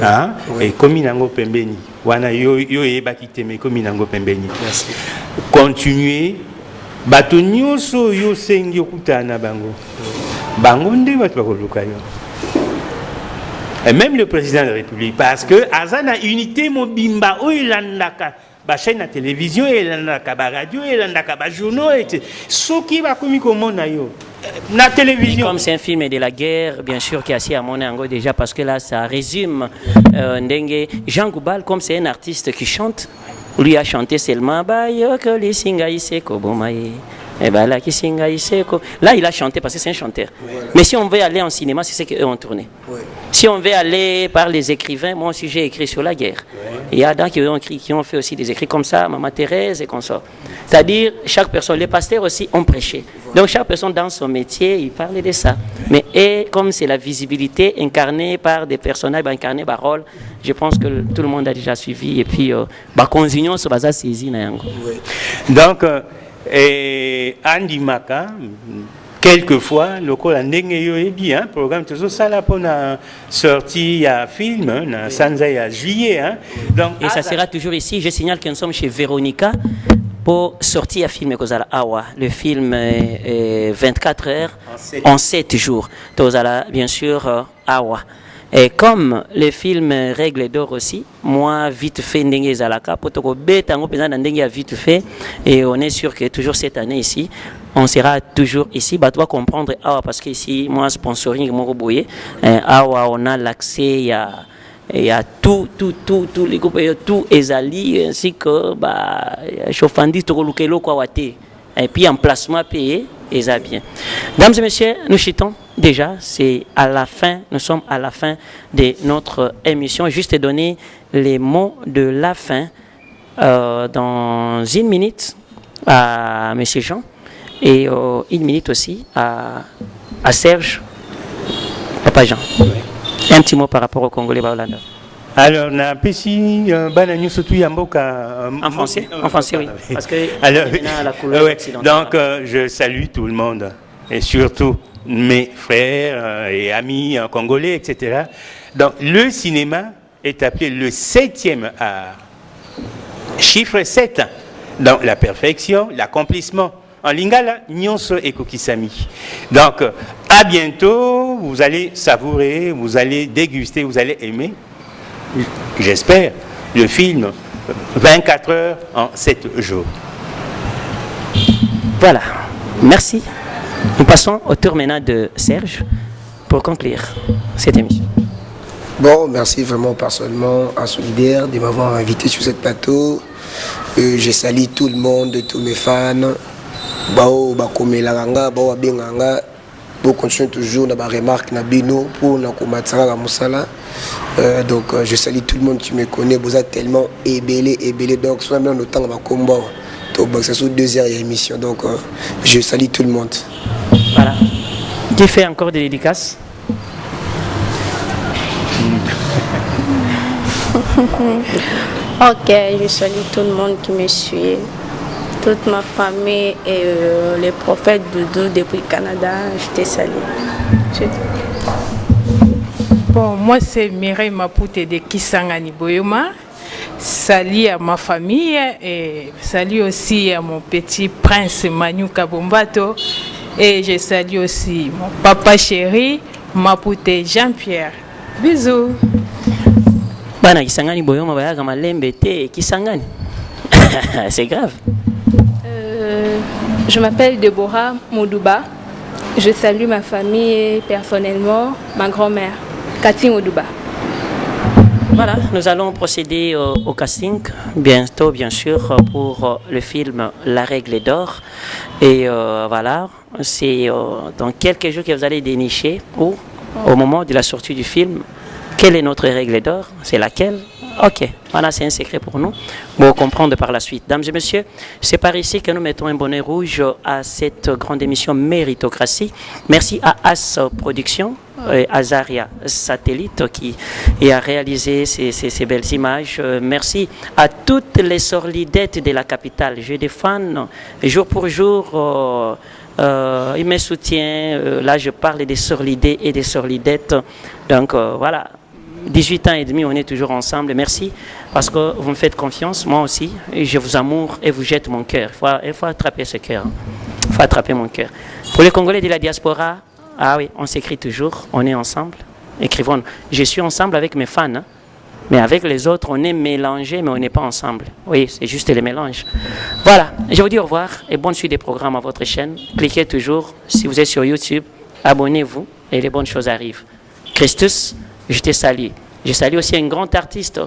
hein et komi nango pembeni wana yo yebaki te mais komi nango pembeni. Continuer bato nyonso yo sengi okutana bango nde bato bakoluka yo. Et même le président de la République, parce que Azana unité mobimba o ilandaka ba chaîne à télévision ilandaka ba radio ilandaka ba journaux et ce qui va comme comment na yo na télévision. Comme c'est un film de la guerre, bien sûr qui est assis à mon ango déjà parce que là ça résume Ndenge Jean Goubal comme c'est un artiste qui chante, lui a chanté seulement ba yo que les singa iseko bomaye. Et ben là, là, il a chanté parce que c'est un chanteur. Voilà. Mais si on veut aller en cinéma, c'est ce qu'eux ont tourné. Ouais. Si on veut aller par les écrivains, moi aussi j'ai écrit sur la guerre. Ouais. Il y a d'autres qui ont fait aussi des écrits comme ça, Maman Thérèse et comme ça. C'est-à-dire, chaque personne, les pasteurs aussi ont prêché. Voilà. Donc chaque personne dans son métier, il parlait de ça. Mais et comme c'est la visibilité incarnée par des personnages, incarnés par rôle, je pense que tout le monde a déjà suivi. Et puis, continuons sur base saisi. Donc, et Andy Maka, quelquefois, le col en est bien, programme tout ça là pour la sortie à film, na Sanzai à juillet. Hein. Donc, et ça sera toujours ici. Je signale que nous sommes chez Véronica pour sortir à film Kozala Awa. Le film 24 heures en 7 jours. Tozala, bien sûr, Awa. Et comme le film Règle d'or aussi, moi, vite fait, Ndenge Zalaka, Potoko Betango, Ndenge vite fait, et on est sûr que toujours cette année ici, on sera toujours ici. Bah, tu vas comprendre, parce que ici, moi, sponsoring, Moroboye, on a l'accès, il y a tout les groupes, tout Ezali, ainsi que, Chauffandi, Torolukelo, Kwawate, et puis emplacement payé, et ça bien. Mesdames et messieurs, nous chitons. Déjà, c'est à la fin, nous sommes à la fin de notre émission. Juste donner les mots de la fin dans 1 minute à M. Jean et 1 minute aussi à Serge, Papa Jean. Oui. Un petit mot par rapport au Congolais Baolanda. Alors, na pesi banani surtout yamboka en français, oui, parce que alors, la couleur donc je salue tout le monde et surtout mes frères et amis congolais, etc. Donc, le cinéma est appelé le 7e art. Chiffre 7. Donc, la perfection, l'accomplissement. En lingala, nyonso ekokisami. Donc, à bientôt. Vous allez savourer, vous allez déguster, vous allez aimer, j'espère, le film 24 heures en 7 jours. Voilà. Merci. Nous passons au tour maintenant de Serge pour conclure cette émission. Bon, merci vraiment personnellement à Solidaire de m'avoir invité sur cette plateau. Je salue tout le monde, tous mes fans. Bao bakomelanga, bao benganga. Bo continue toujours dans ma remarque na bino pour na komatsara la musala. Donc je salue tout le monde qui me connaît. Vous êtes tellement ébélé. Donc soit même le temps va combat. Donc c'est sur 2 heures d'émission. Donc je salue tout le monde. Voilà. Tu fais encore des dédicaces? Ok, je salue tout le monde qui me suit, toute ma famille et les prophètes Doudou depuis le Canada, je te salue. Bon, moi c'est Mireille Maputé de Kisangani Boyoma. Salut à ma famille et salut aussi à mon petit prince Manu Kabombato. Et je salue aussi mon papa chéri Maputé Jean-Pierre. Bisous. Bana Kisangani Boyoma bayaka malembe te Kisangani. C'est grave. Je m'appelle Deborah Moudouba. Je salue ma famille et personnellement ma grand-mère, Cathy Moudouba. Voilà, nous allons procéder au casting bientôt, bien sûr, pour le film La Règle d'Or. Et voilà, c'est dans quelques jours que vous allez dénicher ou au moment de la sortie du film. Quelle est notre règle d'or? C'est laquelle? Ok, voilà, c'est un secret pour nous. Pour comprendre par la suite. Dames et messieurs, c'est par ici que nous mettons un bonnet rouge à cette grande émission Méritocratie. Merci à As Productions, Azaria Satellite qui a réalisé ces belles images. Merci à toutes les sorlidettes de la capitale. J'ai des fans jour pour jour. Il me soutient. Là, je parle des sorlidés et des sorlidettes. Donc, voilà. 18 ans et demi, on est toujours ensemble. Merci parce que vous me faites confiance, moi aussi. Et je vous amoure et vous jette mon cœur. Il faut attraper ce cœur. Il faut attraper mon cœur. Pour les Congolais de la diaspora, ah oui, on s'écrit toujours, on est ensemble. Écrivons. Je suis ensemble avec mes fans, hein, mais avec les autres, on est mélangés, mais on n'est pas ensemble. Oui, c'est juste les mélanges. Voilà, je vous dis au revoir et bonne suite des programmes à votre chaîne. Cliquez toujours. Si vous êtes sur YouTube, abonnez-vous et les bonnes choses arrivent. Christus, je te salue. Je salue aussi un grand artiste.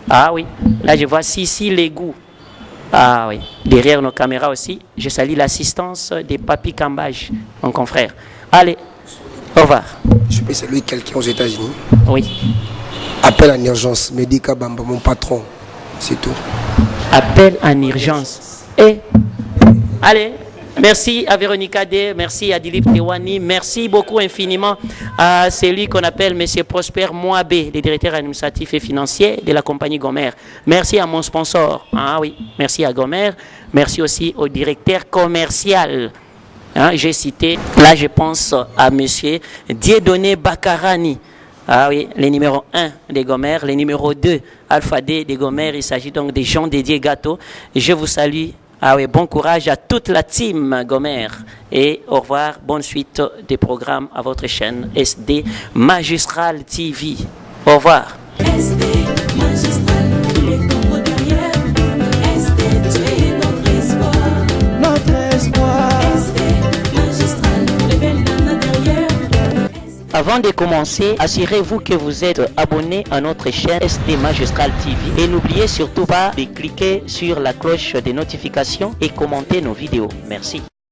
Ah oui, là je vois Sissi Legou. Ah oui, derrière nos caméras aussi, je salue l'assistance des Papi Kambaj, mon confrère. Allez, au revoir. Je peux saluer quelqu'un aux États-Unis. Oui. Appel en urgence, Medika Bamba, mon patron. C'est tout. Appel en urgence. Et allez. Merci à Véronica D, merci à Dilip Tewani, merci beaucoup infiniment à celui qu'on appelle M. Prosper Moabé, le directeur administratif et financier de la compagnie Gomer. Merci à mon sponsor, ah oui, merci à Gomer, merci aussi au directeur commercial. Hein, j'ai cité, là je pense à M. Dieudonné Bakarani. Ah oui, les numéros 1 des Gomer, les numéros 2 Alpha D des Gomer, il s'agit donc des gens dédiés gâteaux. Je vous salue. Ah oui, bon courage à toute la team Gomer et au revoir, bonne suite des programmes à votre chaîne SD Magistral TV. Au revoir. SD Magistral, les Congos derrière. SD, tu es notre espoir. Notre espoir. SD Magistral, les belles dames derrière. Avant de commencer, assurez-vous que vous êtes abonné à notre chaîne SD Magistral TV et n'oubliez surtout pas de cliquer sur la cloche des notifications et commenter nos vidéos. Merci.